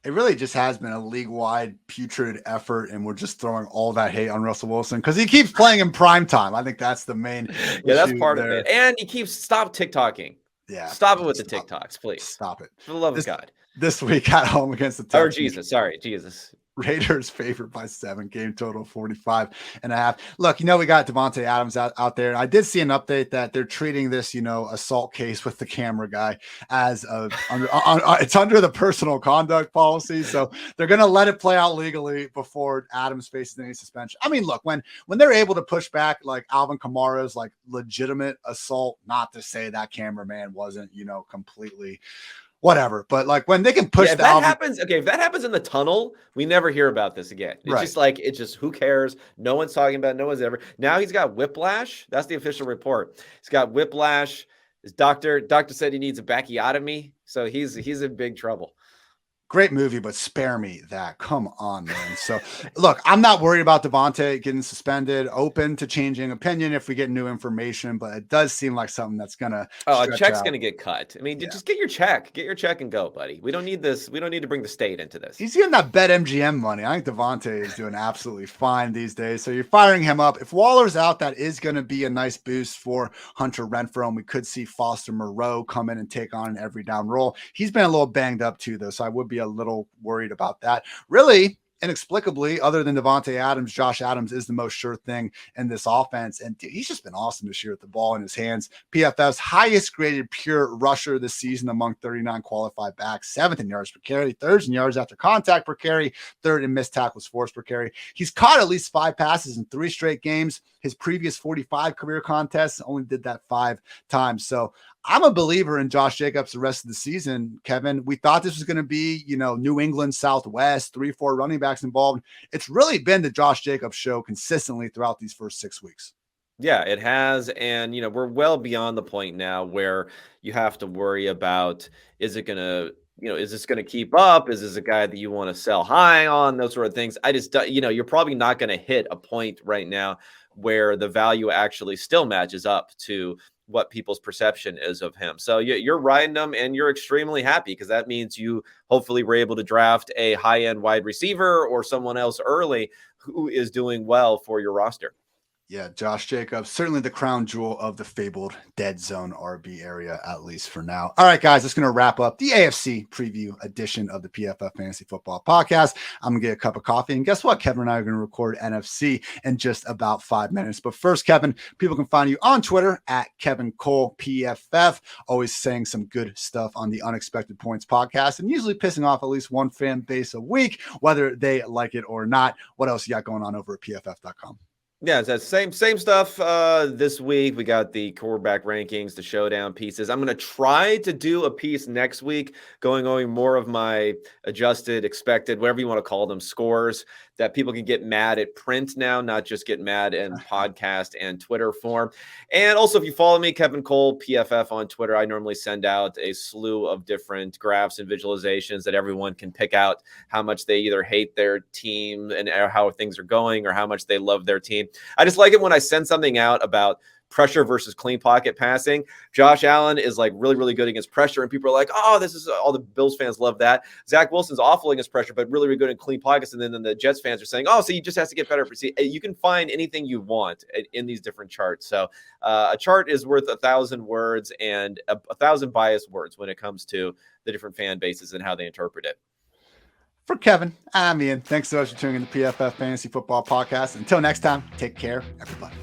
It really just has been a league-wide putrid effort, and we're just throwing all that hate on Russell Wilson because he keeps playing in prime time. I think that's the main that's part of it. And he keeps stop TikToking. Yeah. Stop it with the TikToks, please. Stop it. For the love of God. This week at home against the Texans. Jesus. Raiders favored by 7, game total 45.5. Look, we got Devontae Adams out there. I did see an update that they're treating this, assault case with the camera guy as it's under the personal conduct policy. So they're going to let it play out legally before Adams faces any suspension. I mean, look, when they're able to push back like Alvin Kamara's like legitimate assault, not to say that cameraman wasn't, completely whatever. But like when they can push if that happens, if that happens in the tunnel, we never hear about this again. It's just who cares? No one's talking about it. No one's ever. Now he's got whiplash. That's the official report. He's got whiplash. His doctor said he needs a backiotomy. So he's in big trouble. Great movie, but spare me that. Come on, man. So, look, I'm not worried about Devontae getting suspended. Open to changing opinion if we get new information, but it does seem like something that's gonna. A check's gonna get cut. I mean, just get your check. Get your check and go, buddy. We don't need this. We don't need to bring the state into this. He's getting that BetMGM money. I think Devontae is doing absolutely fine these days. So you're firing him up. If Waller's out, that is going to be a nice boost for Hunter Renfrow, and we could see Foster Moreau come in and take on an every down role. He's been a little banged up too, though, so I would be a little worried about that. Really, inexplicably, other than Devontae Adams, Josh Adams is the most sure thing in this offense. And dude, he's just been awesome this year with the ball in his hands. PFF's highest graded pure rusher this season among 39 qualified backs, 7th in yards per carry, 3rd in yards after contact per carry, 3rd in missed tackles forced per carry. He's caught at least 5 passes in 3 straight games. His previous 45 career contests only did that 5 times. So I'm a believer in Josh Jacobs the rest of the season, Kevin. We thought this was going to be, New England, Southwest, 3-4 running backs involved. It's really been the Josh Jacobs show consistently throughout these first 6 weeks. Yeah, it has. And, we're well beyond the point now where you have to worry about, is it going to, is this going to keep up? Is this a guy that you want to sell high on? Those sort of things. You're probably not going to hit a point right now where the value actually still matches up to what people's perception is of him. So you're riding them and you're extremely happy because that means you hopefully were able to draft a high-end wide receiver or someone else early who is doing well for your roster. Yeah, Josh Jacobs, certainly the crown jewel of the fabled dead zone RB area, at least for now. All right, guys, that's going to wrap up the AFC preview edition of the PFF Fantasy Football Podcast. I'm going to get a cup of coffee. And guess what? Kevin and I are going to record NFC in just about 5 minutes. But first, Kevin, people can find you on Twitter at Kevin Cole PFF, always saying some good stuff on the Unexpected Points podcast and usually pissing off at least one fan base a week, whether they like it or not. What else you got going on over at PFF.com? Yeah, it's that same stuff this week. We got the quarterback rankings, the showdown pieces. I'm going to try to do a piece next week going more of my adjusted, expected, whatever you want to call them, scores that people can get mad at print now, not just get mad in podcast and Twitter form. And also, if you follow me, Kevin Cole, PFF on Twitter, I normally send out a slew of different graphs and visualizations that everyone can pick out how much they either hate their team and how things are going or how much they love their team. I just like it when I send something out about pressure versus clean pocket passing. Josh Allen is like really, really good against pressure. And people are like, oh, this is all the Bills fans love that. Zach Wilson's awful against pressure, but really, really good in clean pockets. And then the Jets fans are saying, oh, so he just has to get better. See, you can find anything you want in these different charts. So a chart is worth 1,000 words and 1,000 biased words when it comes to the different fan bases and how they interpret it. For Kevin, I'm Ian. Thanks so much for tuning in to PFF Fantasy Football Podcast. Until next time, take care, everybody.